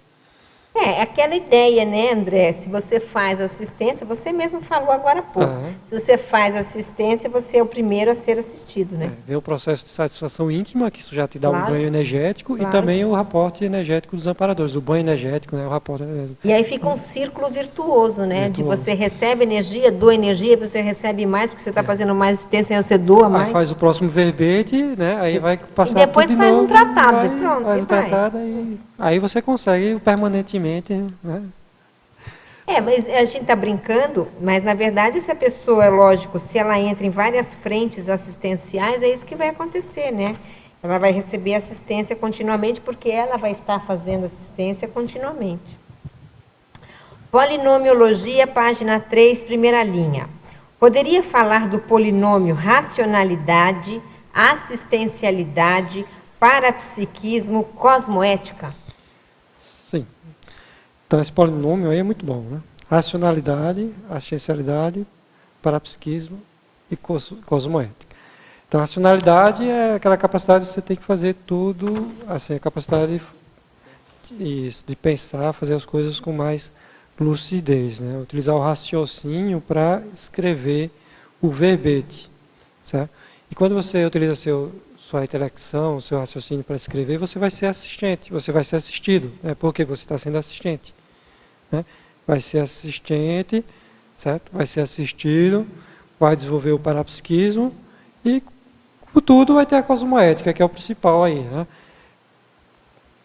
É aquela ideia, né, André? Se você faz assistência, você mesmo falou agora há pouco. Se você faz assistência, você é o primeiro a ser assistido, né? Vem o processo de satisfação íntima, que isso já te dá Claro. um ganho energético, Claro. e também o raporte energético dos amparadores, o banho energético, né, o raporte energético. E aí fica um círculo virtuoso, né? De Virtuoso. você recebe energia, doa energia, você recebe mais, porque você está fazendo mais assistência, aí você doa mais. Aí faz o próximo verbete, né? Aí vai passar E depois tudo de faz um novo, tratado, vai, e pronto, faz e o vai. tratado e aí você consegue permanentemente, né? Mas a gente está brincando, mas na verdade se a pessoa, lógico, se ela entra em várias frentes assistenciais, é isso que vai acontecer, né? Ela vai receber assistência continuamente, porque ela vai estar fazendo assistência continuamente. Polinomiologia, página 3, primeira linha. Poderia falar do polinômio racionalidade, assistencialidade, parapsiquismo, cosmoética? Sim. Então esse polinômio aí é muito bom, né? Racionalidade, assistencialidade, parapsiquismo e cosmoética. Então a racionalidade é aquela capacidade de você ter que fazer tudo, assim, a capacidade de pensar, fazer as coisas com mais lucidez, né? Utilizar o raciocínio para escrever o verbete, certo? E quando você utiliza sua intelecção, seu raciocínio para escrever, você vai ser assistente, você vai ser assistido, né? Porque você está sendo assistente, né? Vai ser assistente, certo? Vai ser assistido, vai desenvolver o parapsiquismo e, por tudo, vai ter a cosmoética, que é o principal aí, né?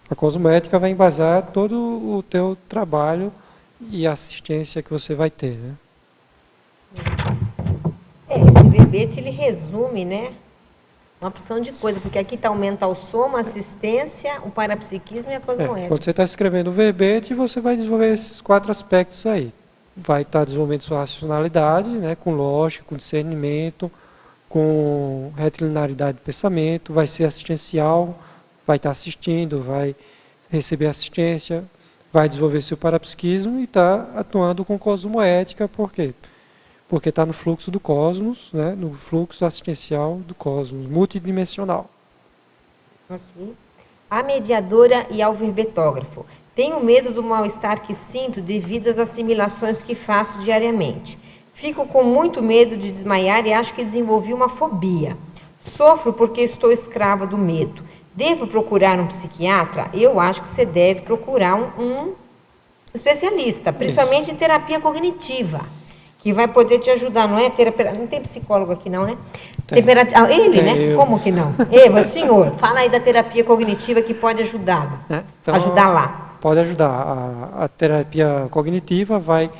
A cosmoética vai embasar todo o teu trabalho e a assistência que você vai ter, né? Esse verbete, ele resume, né? Uma opção de coisa, porque aqui está o mental soma, assistência, o parapsiquismo e a cosmoética. Quando você está escrevendo o verbete, você vai desenvolver esses 4 aspectos aí. Vai estar desenvolvendo sua racionalidade, né, com lógica, com discernimento, com retilinaridade de pensamento, vai ser assistencial, vai estar assistindo, vai receber assistência, vai desenvolver seu parapsiquismo e está atuando com cosmoética, por quê? Porque está no fluxo do cosmos, né, no fluxo assistencial do cosmos, multidimensional. Ok. A mediadora e ao verbetógrafo. Tenho medo do mal-estar que sinto devido às assimilações que faço diariamente. Fico com muito medo de desmaiar e acho que desenvolvi uma fobia. Sofro porque estou escrava do medo. Devo procurar um psiquiatra? Eu acho que você deve procurar um especialista, principalmente em terapia cognitiva, que vai poder te ajudar, não é? Não tem psicólogo aqui não, né? Ele, né? Eu. Como que não? Eva, senhor, fala aí da terapia cognitiva que pode ajudá-lo. Então, ajudar lá. Pode ajudar. A terapia cognitiva vai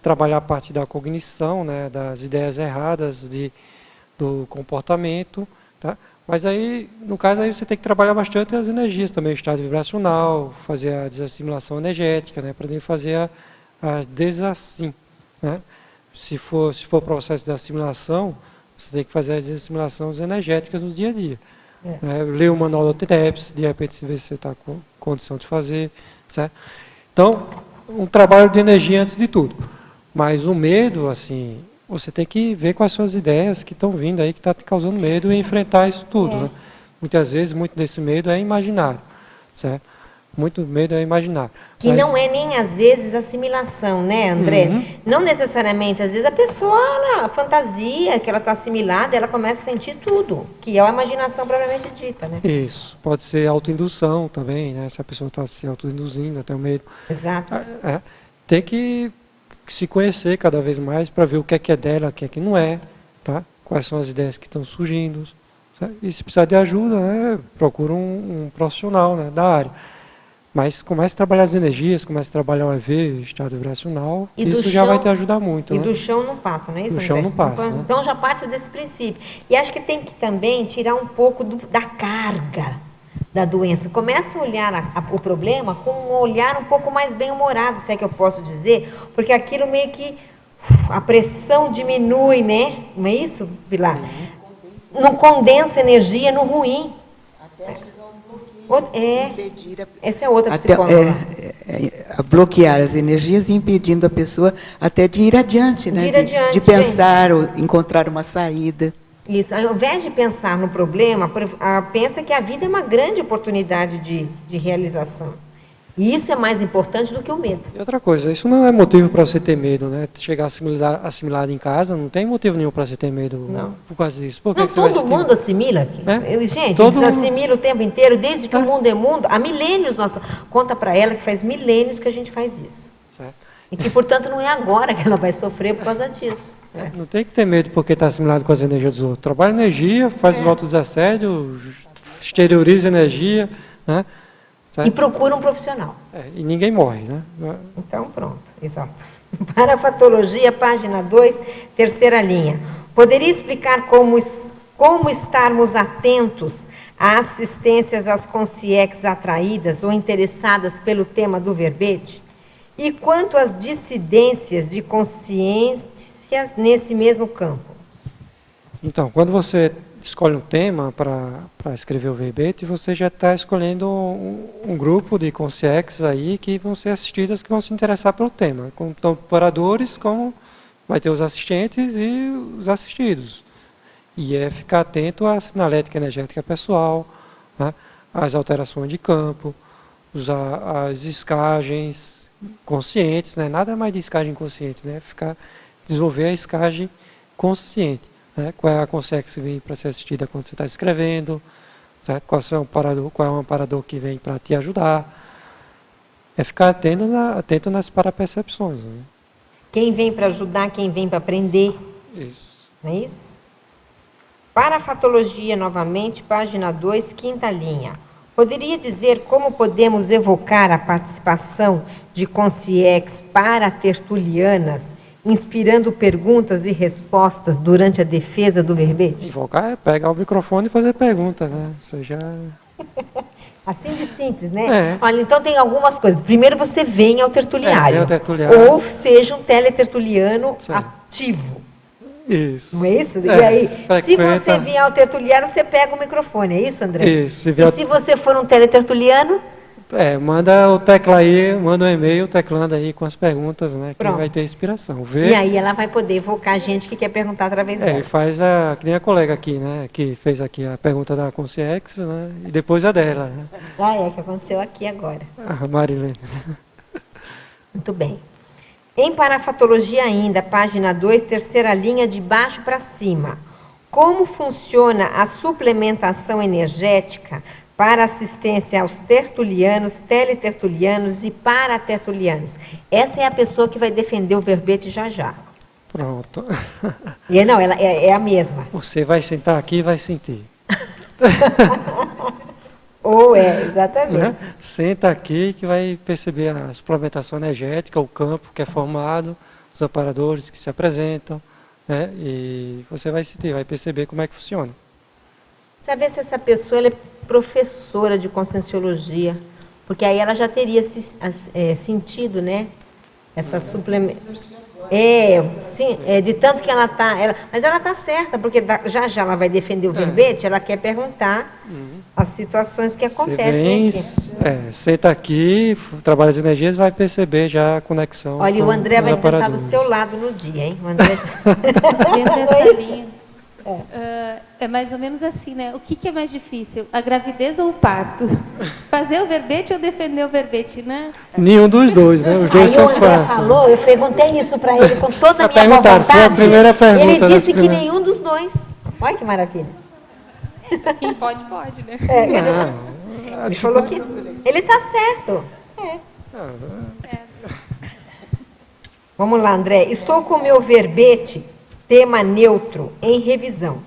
trabalhar a parte da cognição, né, das ideias erradas, do comportamento, tá? Mas aí, no caso, aí você tem que trabalhar bastante as energias também, o estado vibracional, fazer a desassimilação energética, né, para poder fazer a desassim, né? Se for processo de assimilação, você tem que fazer as desassimilações energéticas no dia a dia. Né? Ler o manual da TEPS, de repente ver se você está com condição de fazer, certo? Então, um trabalho de energia antes de tudo. Mas o medo, assim, você tem que ver quais são as ideias que estão vindo aí, que estão te causando medo e enfrentar isso tudo. Né? Muitas vezes, muito desse medo é imaginário, certo? Muito medo é imaginário. Que não é nem, às vezes, assimilação, né, André? Não necessariamente. Às vezes a pessoa, na fantasia, que ela está assimilada, ela começa a sentir tudo, que é a imaginação propriamente dita, né? Isso. Pode ser autoindução também, né? Se a pessoa está se autoinduzindo, até o medo. Exato. Tem que se conhecer cada vez mais para ver o que é dela, o que é que não é, tá? Quais são as ideias que estão surgindo. Certo? E se precisar de ajuda, né, procura um profissional, né, da área. Mas comece a trabalhar as energias, comece a trabalhar o EV, estado vibracional, E isso do já chão- vai te ajudar muito. E né? do chão não passa, não é isso, Do chão André? não passa, né? Então já parte desse princípio. E acho que tem que também tirar um pouco da carga da doença. Começa a olhar o problema com um olhar um pouco mais bem-humorado, se é que eu posso dizer, porque aquilo meio que a pressão diminui, né? Não é isso, Pilar? Não condensa energia no ruim. Essa é outra psicóloga. Bloquear as energias e impedindo a pessoa até de ir adiante, né? De ir adiante, de pensar ou encontrar uma saída. Isso, ao invés de pensar no problema, pensa que a vida é uma grande oportunidade de realização. E isso é mais importante do que o medo. E outra coisa, isso não é motivo para você ter medo, né? Chegar assimilado em casa, não tem motivo nenhum para você ter medo por causa disso. Por que Não, que você vai todo mundo assimila. Gente, Todo eles assimilam o tempo inteiro, desde que o mundo é mundo. Há milênios, conta para ela que faz milênios que a gente faz isso. Certo. E que, portanto, não é agora que ela vai sofrer por causa disso. Não tem que ter medo porque está assimilado com as energias dos outros. Trabalha energia, faz os votos de assédio, exterioriza energia, né? Certo? E procura um profissional. E ninguém morre, né? Então, pronto, exato. Parafatologia, página 2, terceira linha. Poderia explicar como estarmos atentos a assistências às consciências atraídas ou interessadas pelo tema do verbete? E quanto às dissidências de consciências nesse mesmo campo? Então, quando você escolhe um tema para escrever o verbete, você já está escolhendo um grupo de consciências aí que vão ser assistidas, que vão se interessar pelo tema. Tanto operadores, como vai ter os assistentes e os assistidos. E é ficar atento à sinalética energética pessoal, né, às alterações de campo, as escagens conscientes, né, nada mais de escagem consciente, né, desenvolver a escagem consciente. Né, qual é a consciência que vem para ser assistida quando você está escrevendo, certo? Qual é o amparador que vem para te ajudar. É ficar atento nas parapercepções. Né? Quem vem para ajudar, quem vem para aprender. Isso. Não é isso? Parafatologia, novamente, página 2, quinta linha. Poderia dizer como podemos evocar a participação de consciências paratertulianas, inspirando perguntas e respostas durante a defesa do verbete? Invocar é pegar o microfone e fazer pergunta, né? Você já... Assim de simples, né? É. Olha, então tem algumas coisas. Primeiro você vem ao tertuliário. Vem ao tertuliário. Ou seja um teletertuliano Certo. ativo. Isso. Não é isso? E aí, se frequenta. você vier ao tertuliário, você pega o microfone. É isso, André? Isso. E se você for um teletertuliano? Manda o tecla aí, manda um e-mail teclando aí com as perguntas, né? Que Pronto. vai ter inspiração. E aí ela vai poder evocar gente que quer perguntar através dela. E faz que nem a colega aqui, né? Que fez aqui a pergunta da consciência, né? E depois a dela. Né? Que aconteceu aqui agora. A Marilene. Muito bem. Em parafatologia ainda, página 2, terceira linha, de baixo para cima. Como funciona a suplementação energética para assistência aos tertulianos, teletertulianos e paratertulianos? Essa é a pessoa que vai defender o verbete já. Pronto. Ela é a mesma. Você vai sentar aqui e vai sentir. Exatamente. Né? Senta aqui que vai perceber a suplementação energética, o campo que é formado, os aparadores que se apresentam, né? E você vai sentir, vai perceber como é que funciona. Saber se essa pessoa ela é professora de conscienciologia, porque aí ela já teria sentido, né? Essa suplementação. De tanto que ela está... Mas ela está certa, porque já ela vai defender o verbete, ela quer perguntar as situações que acontecem aqui. Senta aqui, trabalha as energias, vai perceber já a conexão. Olha, com o André vai os sentar do aparadores. seu lado no dia, hein? O André... Dentro dessa linha. É mais ou menos assim, né? O que é mais difícil? A gravidez ou o parto? Fazer o verbete ou defender o verbete, né? Nenhum dos dois, né? Os dois Aí são o André fáceis. falou, eu perguntei isso para ele com toda a minha boa Perguntaram, foi a vontade. primeira pergunta Ele disse dessa que primeira. nenhum dos dois. Olha que maravilha. Quem pode, pode, né? Ele falou que ele está certo. Vamos lá, André. Estou com o meu verbete, tema neutro, em revisão.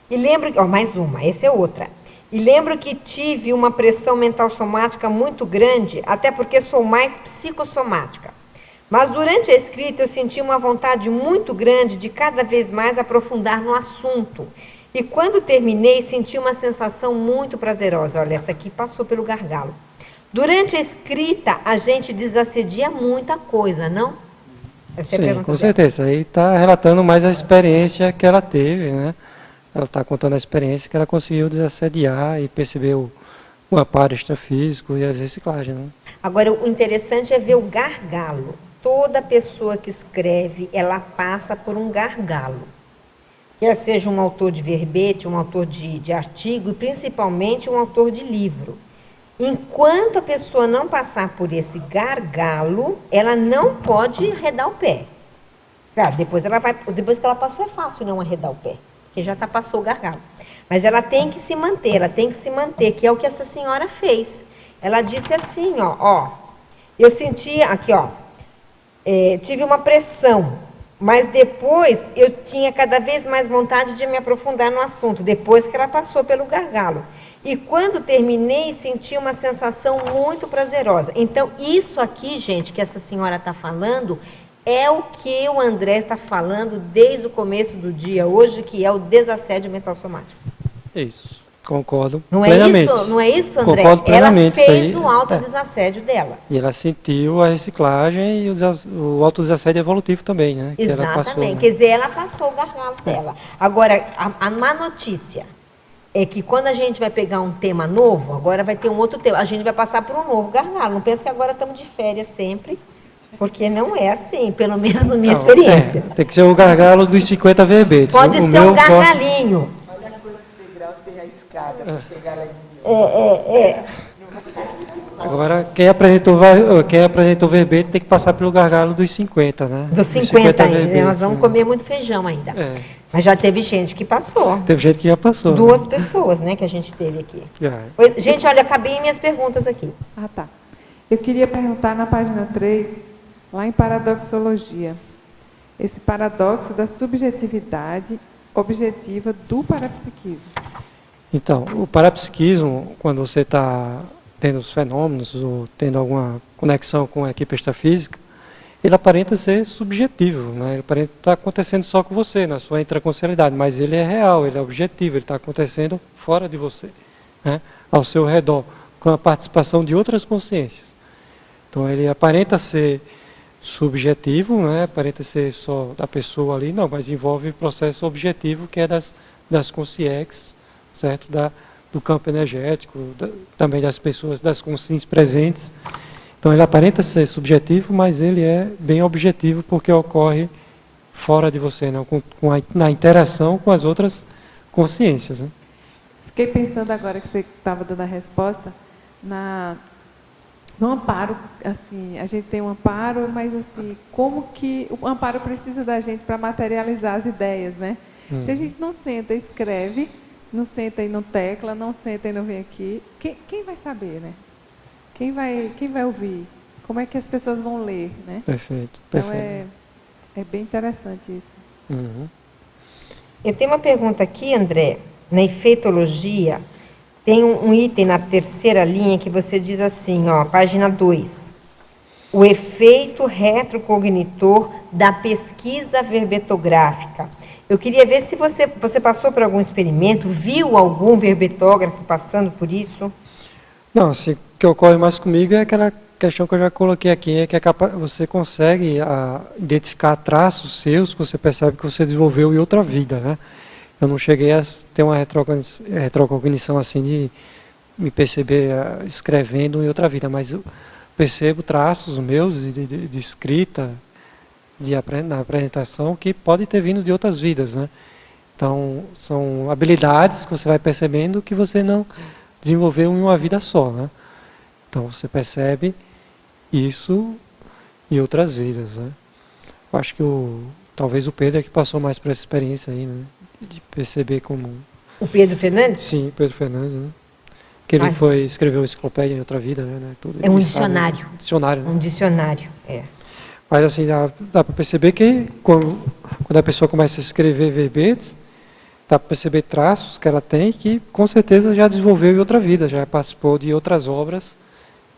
E lembro que, mais uma, essa é outra. E lembro que tive uma pressão mental somática muito grande, até porque sou mais psicossomática. Mas durante a escrita eu senti uma vontade muito grande de cada vez mais aprofundar no assunto. E quando terminei, senti uma sensação muito prazerosa. Olha, essa aqui passou pelo gargalo. Durante a escrita, a gente desassedia muita coisa, não? Essa é a Sim, pergunta com dela. certeza. Aí está relatando mais a experiência que ela teve, né? Ela está contando a experiência que ela conseguiu desassediar e percebeu o amparo extrafísico e as reciclagens, né? Agora, o interessante é ver o gargalo. Toda pessoa que escreve, ela passa por um gargalo. Quer seja um autor de verbete, um autor de artigo e principalmente um autor de livro. Enquanto a pessoa não passar por esse gargalo, ela não pode arredar o pé. Claro, depois que ela passou é fácil não arredar o pé, porque já passou o gargalo. Mas ela tem que se manter, que é o que essa senhora fez. Ela disse assim, eu senti, aqui, tive uma pressão, mas depois eu tinha cada vez mais vontade de me aprofundar no assunto, depois que ela passou pelo gargalo. E quando terminei, senti uma sensação muito prazerosa. Então, isso aqui, gente, que essa senhora está falando, é o que o André está falando desde o começo do dia hoje, que é o desassédio mental somático. Isso, concordo Não plenamente. Não é isso, André? Concordo plenamente. Ela fez isso aí, o autodesassédio dela. E ela sentiu a reciclagem e o autodesassédio evolutivo também, né? Que Exatamente. ela passou, né? Quer dizer, ela passou o gargalo dela. Agora, a má notícia é que quando a gente vai pegar um tema novo, agora vai ter um outro tema, a gente vai passar por um novo gargalo. Não pensa que agora estamos de férias sempre, porque não é assim, pelo menos na minha experiência. Tem que ser o gargalo dos 50 verbetes. Pode ser um gargalinho. Olha quantos degraus tem a escada para chegar lá em cima. Agora, quem apresentou verbete tem que passar pelo gargalo dos 50, né? Dos 50 ainda. verbetes, Nós vamos comer muito feijão ainda. Mas já teve gente que passou. Teve gente que já passou. 2 pessoas, né, que a gente teve aqui. Já. Gente, olha, acabei minhas perguntas aqui. Ah, tá. Eu queria perguntar na página 3, lá em paradoxologia, esse paradoxo da subjetividade objetiva do parapsiquismo. Então, o parapsiquismo, quando você está tendo os fenômenos ou tendo alguma conexão com a equipe extrafísica, ele aparenta ser subjetivo, né? Ele aparenta estar acontecendo só com você, na sua intraconscialidade, mas ele é real, ele é objetivo, ele está acontecendo fora de você, né? Ao seu redor, com a participação de outras consciências. Então, ele aparenta ser subjetivo, né? Aparenta ser só da pessoa ali, não, mas envolve o processo objetivo, que é das consciências, certo? Do campo energético, também das pessoas, das consciências presentes. Então, ele aparenta ser subjetivo, mas ele é bem objetivo, porque ocorre fora de você, né? Na interação com as outras consciências, né? Fiquei pensando agora que você estava dando a resposta, no amparo, assim, a gente tem um amparo, mas assim, como que o amparo precisa da gente para materializar as ideias, né? Se a gente não senta e escreve, não senta e não tecla, não senta e não vem aqui, quem vai saber, né? Quem vai ouvir? Como é que as pessoas vão ler, né? Perfeito. Então é bem interessante isso. Uhum. Eu tenho uma pergunta aqui, André. Na efeitologia, tem um item na terceira linha que você diz assim, página 2. O efeito retrocognitor da pesquisa verbetográfica. Eu queria ver se você passou por algum experimento, viu algum verbetógrafo passando por isso? Não, assim, o que ocorre mais comigo é aquela questão que eu já coloquei aqui, é que você consegue identificar traços seus que você percebe que você desenvolveu em outra vida, né? Eu não cheguei a ter uma retrocognição assim de me perceber escrevendo em outra vida, mas eu percebo traços meus de escrita, na apresentação, que podem ter vindo de outras vidas, né? Então, são habilidades que você vai percebendo que você não desenvolveu em uma vida só, né? Então, você percebe isso em outras vidas, né? Eu acho que talvez o Pedro é que passou mais por essa experiência aí, né? De perceber como... O Pedro Fernandes? Sim, o Pedro Fernandes, né? Que ele escreveu enciclopédia em outra vida, né? Tudo, é um dicionário. Sabe, dicionário, né? Um dicionário, Mas assim, dá para perceber que quando a pessoa começa a escrever verbetes, Dá para perceber traços que ela tem que, com certeza, já desenvolveu em outra vida, já participou de outras obras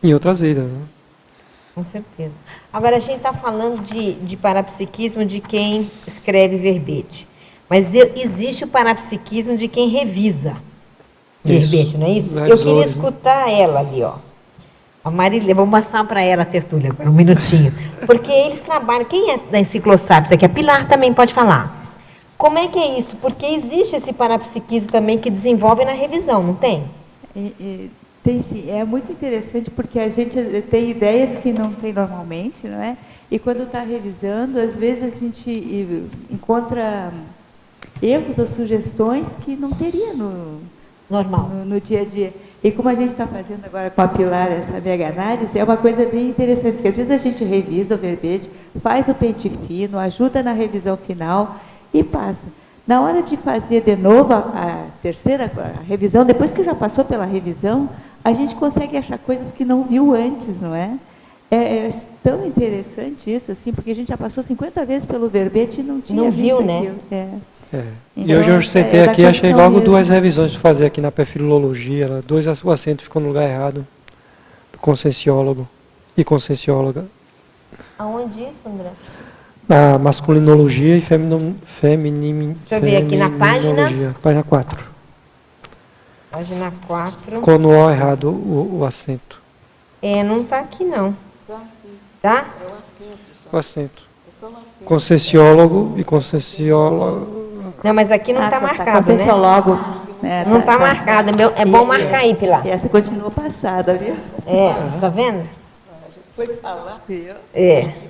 em outras vidas. Né? Com certeza. Agora, a gente está falando de parapsiquismo de quem escreve verbete. Mas existe o parapsiquismo de quem revisa verbete, não é isso? Eu queria escutar ela ali, ó. A Marília, vou mostrar para ela a tertúlia agora, um minutinho. Porque eles trabalham... Quem é da Enciclossápios aqui? A Pilar também pode falar. Como é que é isso? Porque existe esse parapsiquismo também que desenvolve na revisão, não tem? Tem sim. É muito interessante porque a gente tem ideias que não tem normalmente, não é? E quando está revisando, às vezes a gente encontra erros ou sugestões que não teria no dia a dia. E como a gente está fazendo agora com a Pilar essa mega análise, é uma coisa bem interessante, porque às vezes a gente revisa o verbete, faz o pente fino, ajuda na revisão final e passa. Na hora de fazer de novo a terceira a revisão, depois que já passou pela revisão, a gente consegue achar coisas que não viu antes, não é? É tão interessante isso, assim, porque a gente já passou 50 vezes pelo verbete e não tinha não visto viu, aquilo. né? Então, e hoje eu sentei aqui e achei logo mesmo. 2 revisões de fazer aqui na perfilologia, o acento ficou no lugar errado, do conscienciólogo e consciencióloga. Aonde isso, André? Na masculinologia e feminologia. Deixa eu ver aqui na página. Página 4. Página 4. Ficou no O errado o acento. Não está aqui não. Tá? O acento. Conscienciólogo e consciencióloga. Não, mas aqui não está marcado, conscienciólogo, né? Não está marcado. É bom marcar aí, Pilar. E essa continua passada, viu? Você está vendo? Foi falar. Que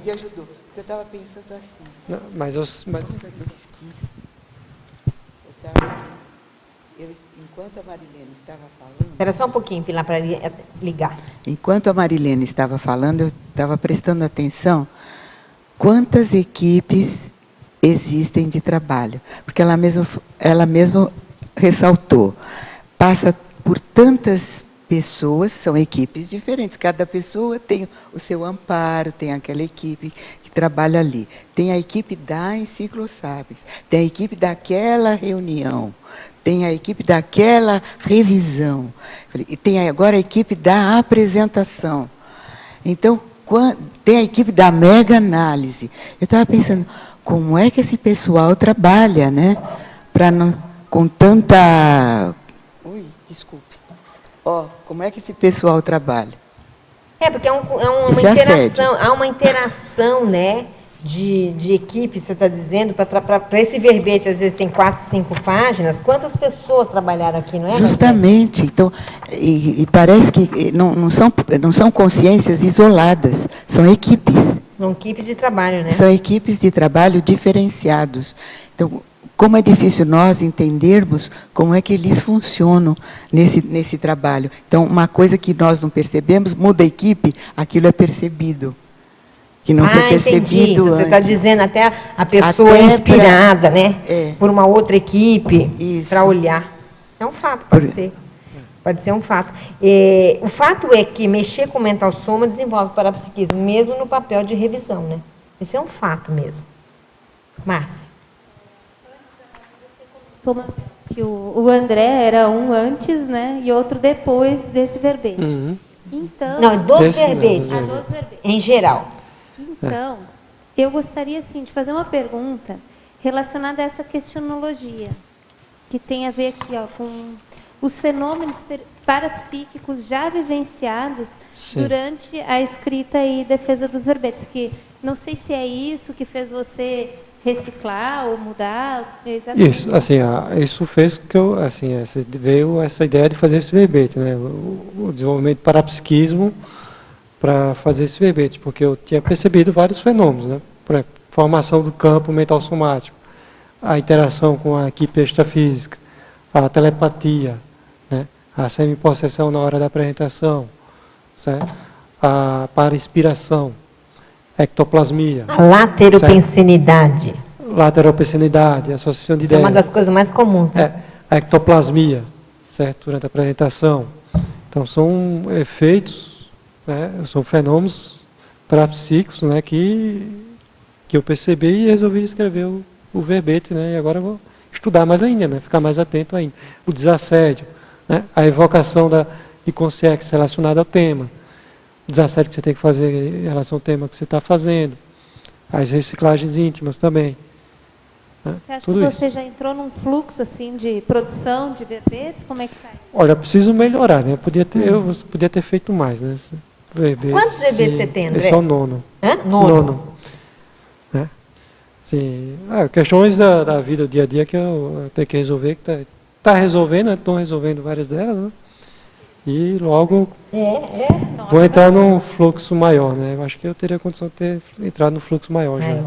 me ajudou. Porque eu estava pensando assim. Não, mas eu esqueci. Enquanto a Marilene estava falando... Espera só um pouquinho, Pilar, para ligar. Enquanto a Marilene estava falando, eu estava prestando atenção quantas equipes existem de trabalho. Porque ela mesma ressaltou. Passa por tantas pessoas, são equipes diferentes. Cada pessoa tem o seu amparo, tem aquela equipe que trabalha ali. Tem a equipe da Enciclossápios, tem a equipe daquela reunião, tem a equipe daquela revisão, e tem agora a equipe da apresentação. Então, tem a equipe da mega análise. Eu estava pensando, como é que esse pessoal trabalha, né? Com tanta... Ui, desculpe. Como é que esse pessoal trabalha? Porque é uma interação, há uma interação, né? De equipe, você está dizendo, para esse verbete, às vezes tem 4, 5 páginas, quantas pessoas trabalharam aqui, não é? Justamente, então, e parece que não são consciências isoladas, são equipes. São equipes de trabalho, né? São equipes de trabalho diferenciados. Então, como é difícil nós entendermos como é que eles funcionam nesse trabalho. Então, uma coisa que nós não percebemos, muda a equipe, aquilo é percebido. Que não foi percebido antes. Você está dizendo até a pessoa inspirada, né? Por uma outra equipe, para olhar. É um fato, pode ser. Pode ser um fato. O fato é que mexer com mental soma desenvolve parapsiquismo, mesmo no papel de revisão, né? Isso é um fato mesmo. Márcia. Que o André era um antes, né? E outro depois desse verbete. Uhum. Então, não, dos verbetes. Em geral. Então, eu gostaria, assim, de fazer uma pergunta relacionada a essa questionologia, que tem a ver aqui, com os fenômenos parapsíquicos já vivenciados durante a escrita e defesa dos verbetes, que não sei se é isso que fez você reciclar ou mudar, exatamente. Isso, assim, isso fez que veio essa ideia de fazer esse verbete, né? O desenvolvimento do parapsiquismo para fazer esse verbete, porque eu tinha percebido vários fenômenos, né? Por exemplo, formação do campo mental somático, a interação com a equipe extrafísica, a telepatia, né? A semi-possessão na hora da apresentação, certo? A parainspiração, ectoplasmia. A lateropensinidade. Lateropensinidade, associação de ideias. É uma das coisas mais comuns, né? A ectoplasmia, certo? Durante a apresentação. Então, são efeitos, né? São fenômenos parapsíquicos, né? Que eu percebi e resolvi escrever o verbete, né? E agora eu vou estudar mais ainda, né? Ficar mais atento ainda. O desassédio, né? A evocação de consciência relacionada ao tema. O desassédio que você tem que fazer em relação ao tema que você está fazendo. As reciclagens íntimas também. Né? Você acha Tudo que isso. você já entrou num fluxo assim de produção de verbetes? Como é que está? Olha, eu preciso melhorar, né? Eu podia ter feito mais, né? Quantos verbetes você tem, André? Esse é o 9º. Hã? 9º. Né? Sim. Questões da vida, do dia a dia que eu tenho que resolver, que está resolvendo, estou resolvendo várias delas, né? E logo vou entrar num fluxo maior, né? Eu acho que eu teria condição de ter entrado no fluxo maior já.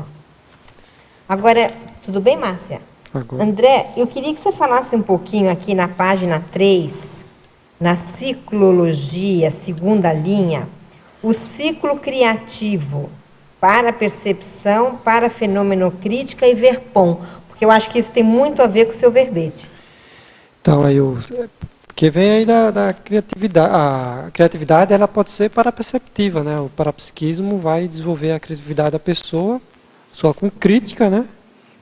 Agora, tudo bem, Márcia? Agora. André, eu queria que você falasse um pouquinho aqui na página 3, na ciclologia, segunda linha, o ciclo criativo para percepção, para fenomenocrítica e verpom, porque eu acho que isso tem muito a ver com o seu verbete. Então, porque vem aí da criatividade. A criatividade ela pode ser paraperceptiva, né? O parapsiquismo vai desenvolver a criatividade da pessoa, só com crítica, né?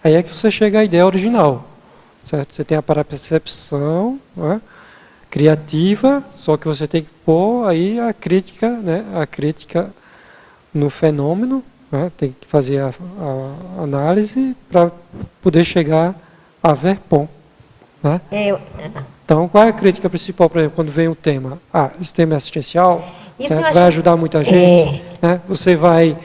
Aí é que você chega à ideia original, certo? Você tem a parapercepção, né? Criativa, só que você tem que pôr aí a crítica, né? A crítica no fenômeno, né? Tem que fazer a análise para poder chegar a verpom, né? Então, qual é a crítica principal, por exemplo, quando vem um tema? Esse tema é assistencial, vai ajudar muita gente, né? Você vai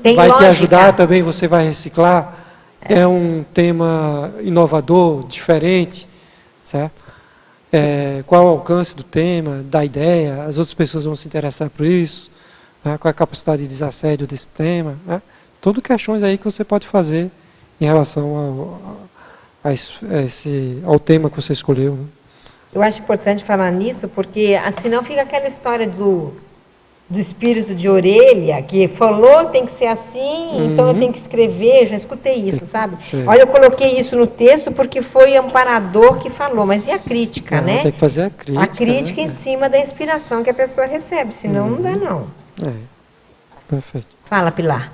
te ajudar também, você vai reciclar, é um tema inovador, diferente, certo? Qual o alcance do tema, da ideia, as outras pessoas vão se interessar por isso, né? Qual é a capacidade de desassédio desse tema, né? Tudo questões aí que você pode fazer em relação ao tema que você escolheu, né? Eu acho importante falar nisso, porque senão fica aquela história do espírito de orelha, que falou tem que ser assim, então eu tenho que escrever, já escutei isso, sabe? Sim. Olha, eu coloquei isso no texto porque foi amparador que falou, mas e a crítica, né? Tem que fazer a crítica. A crítica, né? Em cima da inspiração que a pessoa recebe, senão não dá não. Perfeito. Fala, Pilar.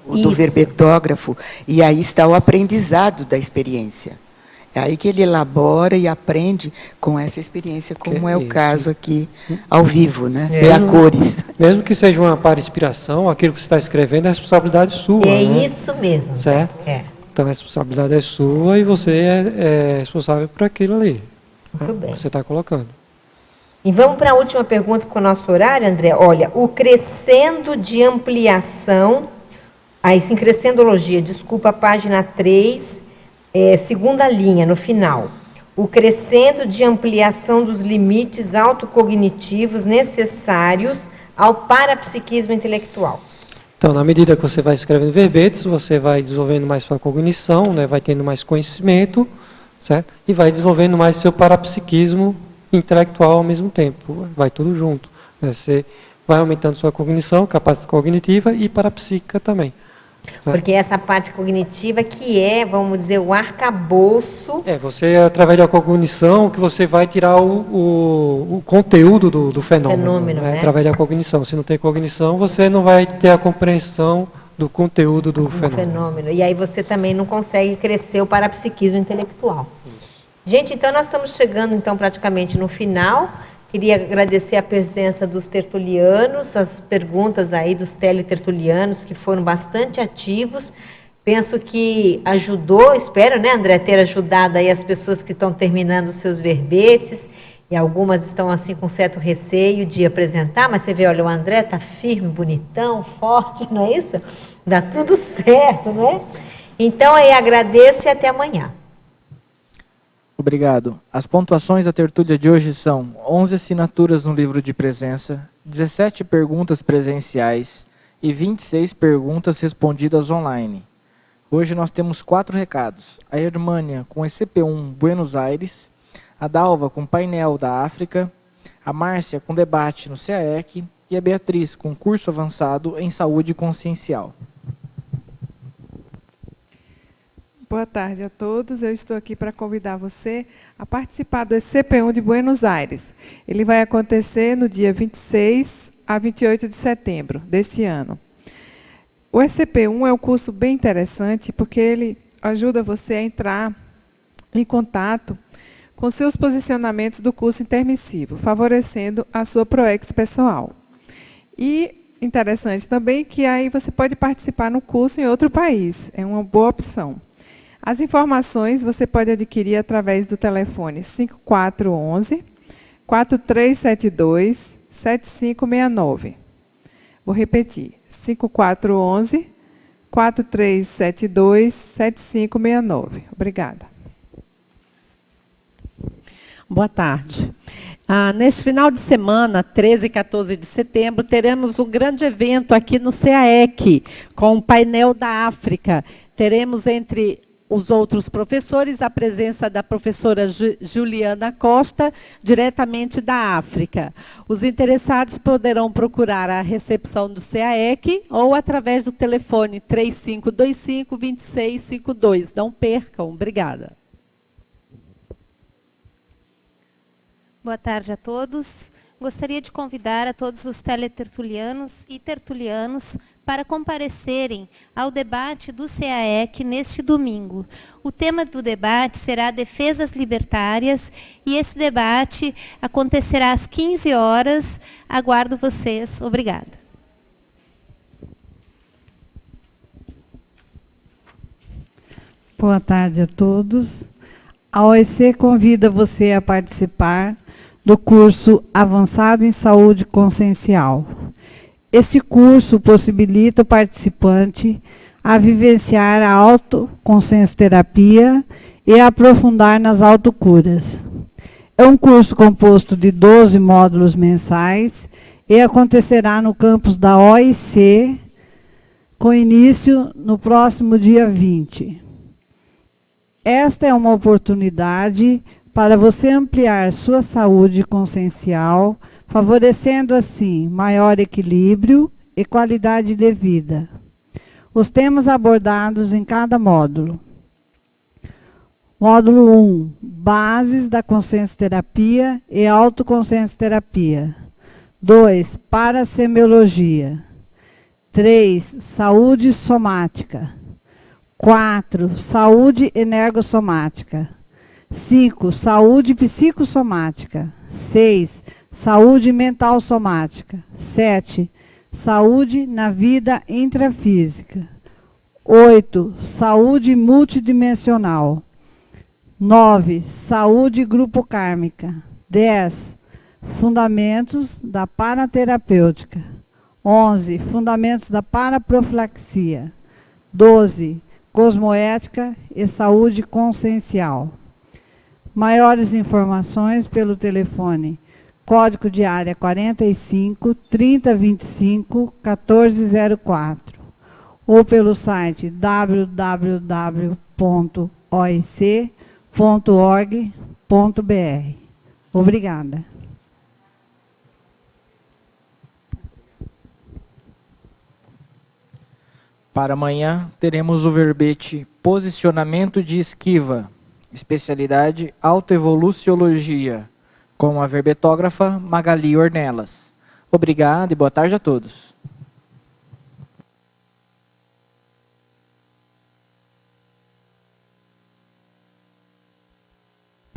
Do verbetógrafo, e aí está o aprendizado da experiência. É aí que ele elabora e aprende com essa experiência, como é o caso aqui, ao vivo, né? A cores. Mesmo que seja uma para-inspiração, aquilo que você está escrevendo é responsabilidade sua. É, né? isso mesmo. Certo? Então a responsabilidade é sua e você é responsável por aquilo ali. Muito bem. Que você está colocando. E vamos para a última pergunta com o nosso horário, André. Olha, o crescendo de ampliação, em crescendologia, desculpa, página 3, segunda linha, no final. O crescendo de ampliação dos limites autocognitivos necessários ao parapsiquismo intelectual. Então, na medida que você vai escrevendo verbetes, você vai desenvolvendo mais sua cognição, né, vai tendo mais conhecimento, certo? E vai desenvolvendo mais seu parapsiquismo intelectual ao mesmo tempo. Vai tudo junto. Né? Você vai aumentando sua cognição, capacidade cognitiva e parapsíquica também. Porque essa parte cognitiva que vamos dizer, o arcabouço... Você, através da cognição, que você vai tirar o conteúdo do fenômeno, né? Através da cognição. Se não tem cognição, você não vai ter a compreensão do conteúdo do fenômeno. E aí você também não consegue crescer o parapsiquismo intelectual. Isso. Gente, então nós estamos chegando então praticamente no final. Queria agradecer a presença dos tertulianos, as perguntas aí dos teletertulianos, que foram bastante ativos. Penso que ajudou, espero, né, André, ter ajudado aí as pessoas que estão terminando os seus verbetes, e algumas estão assim com certo receio de apresentar, mas você vê, olha, o André está firme, bonitão, forte, não é isso? Dá tudo certo, né? Então, aí agradeço e até amanhã. Obrigado. As pontuações da tertúlia de hoje são 11 assinaturas no livro de presença, 17 perguntas presenciais e 26 perguntas respondidas online. Hoje nós temos 4 recados. A Hermânia com ECP1 Buenos Aires, a Dalva com painel da África, a Márcia com debate no CAEC e a Beatriz com curso avançado em saúde consciencial. Boa tarde a todos. Eu estou aqui para convidar você a participar do ECP1 de Buenos Aires. Ele vai acontecer no dia 26 a 28 de setembro deste ano. O ECP1 é um curso bem interessante porque ele ajuda você a entrar em contato com seus posicionamentos do curso intermissivo, favorecendo a sua ProEx pessoal. E interessante também que aí você pode participar no curso em outro país, é uma boa opção. As informações você pode adquirir através do telefone 5411-4372-7569. Vou repetir, 5411-4372-7569. Obrigada. Boa tarde. Neste final de semana, 13 e 14 de setembro, teremos um grande evento aqui no CAEC, com o painel da África. Teremos, entre os outros professores, a presença da professora Juliana Costa, diretamente da África. Os interessados poderão procurar a recepção do CAEC ou através do telefone 3525-2652. Não percam. Obrigada. Boa tarde a todos. Gostaria de convidar a todos os teletertulianos e tertulianos para comparecerem ao debate do CAEC neste domingo. O tema do debate será Defesas Libertárias e esse debate acontecerá às 15 horas. Aguardo vocês. Obrigada. Boa tarde a todos. A OEC convida você a participar do curso Avançado em Saúde Consciencial. Esse curso possibilita o participante a vivenciar a autoconsciencioterapia e a aprofundar nas autocuras. É um curso composto de 12 módulos mensais e acontecerá no campus da OIC, com início no próximo dia 20. Esta é uma oportunidade para você ampliar sua saúde consciencial, favorecendo assim maior equilíbrio e qualidade de vida. Os temas abordados em cada módulo. Módulo 1, Bases da Consciencioterapia e Autoconsciencioterapia. 2, Parasemiologia. 3, Saúde Somática. 4, Saúde Energossomática. 5, saúde psicossomática. 6, saúde mental somática. 7, saúde na vida intrafísica. 8, saúde multidimensional. 9, saúde grupo kármica. 10, fundamentos da paraterapêutica. 11, fundamentos da paraprofilaxia. 12, cosmoética e saúde consciencial. Maiores informações pelo telefone, código de área 45 3025 1404 ou pelo site www.oic.org.br. Obrigada. Para amanhã, teremos o verbete Posicionamento de Esquiva, especialidade Autoevoluciologia, com a verbetógrafa Magali Ornelas. Obrigado e boa tarde a todos.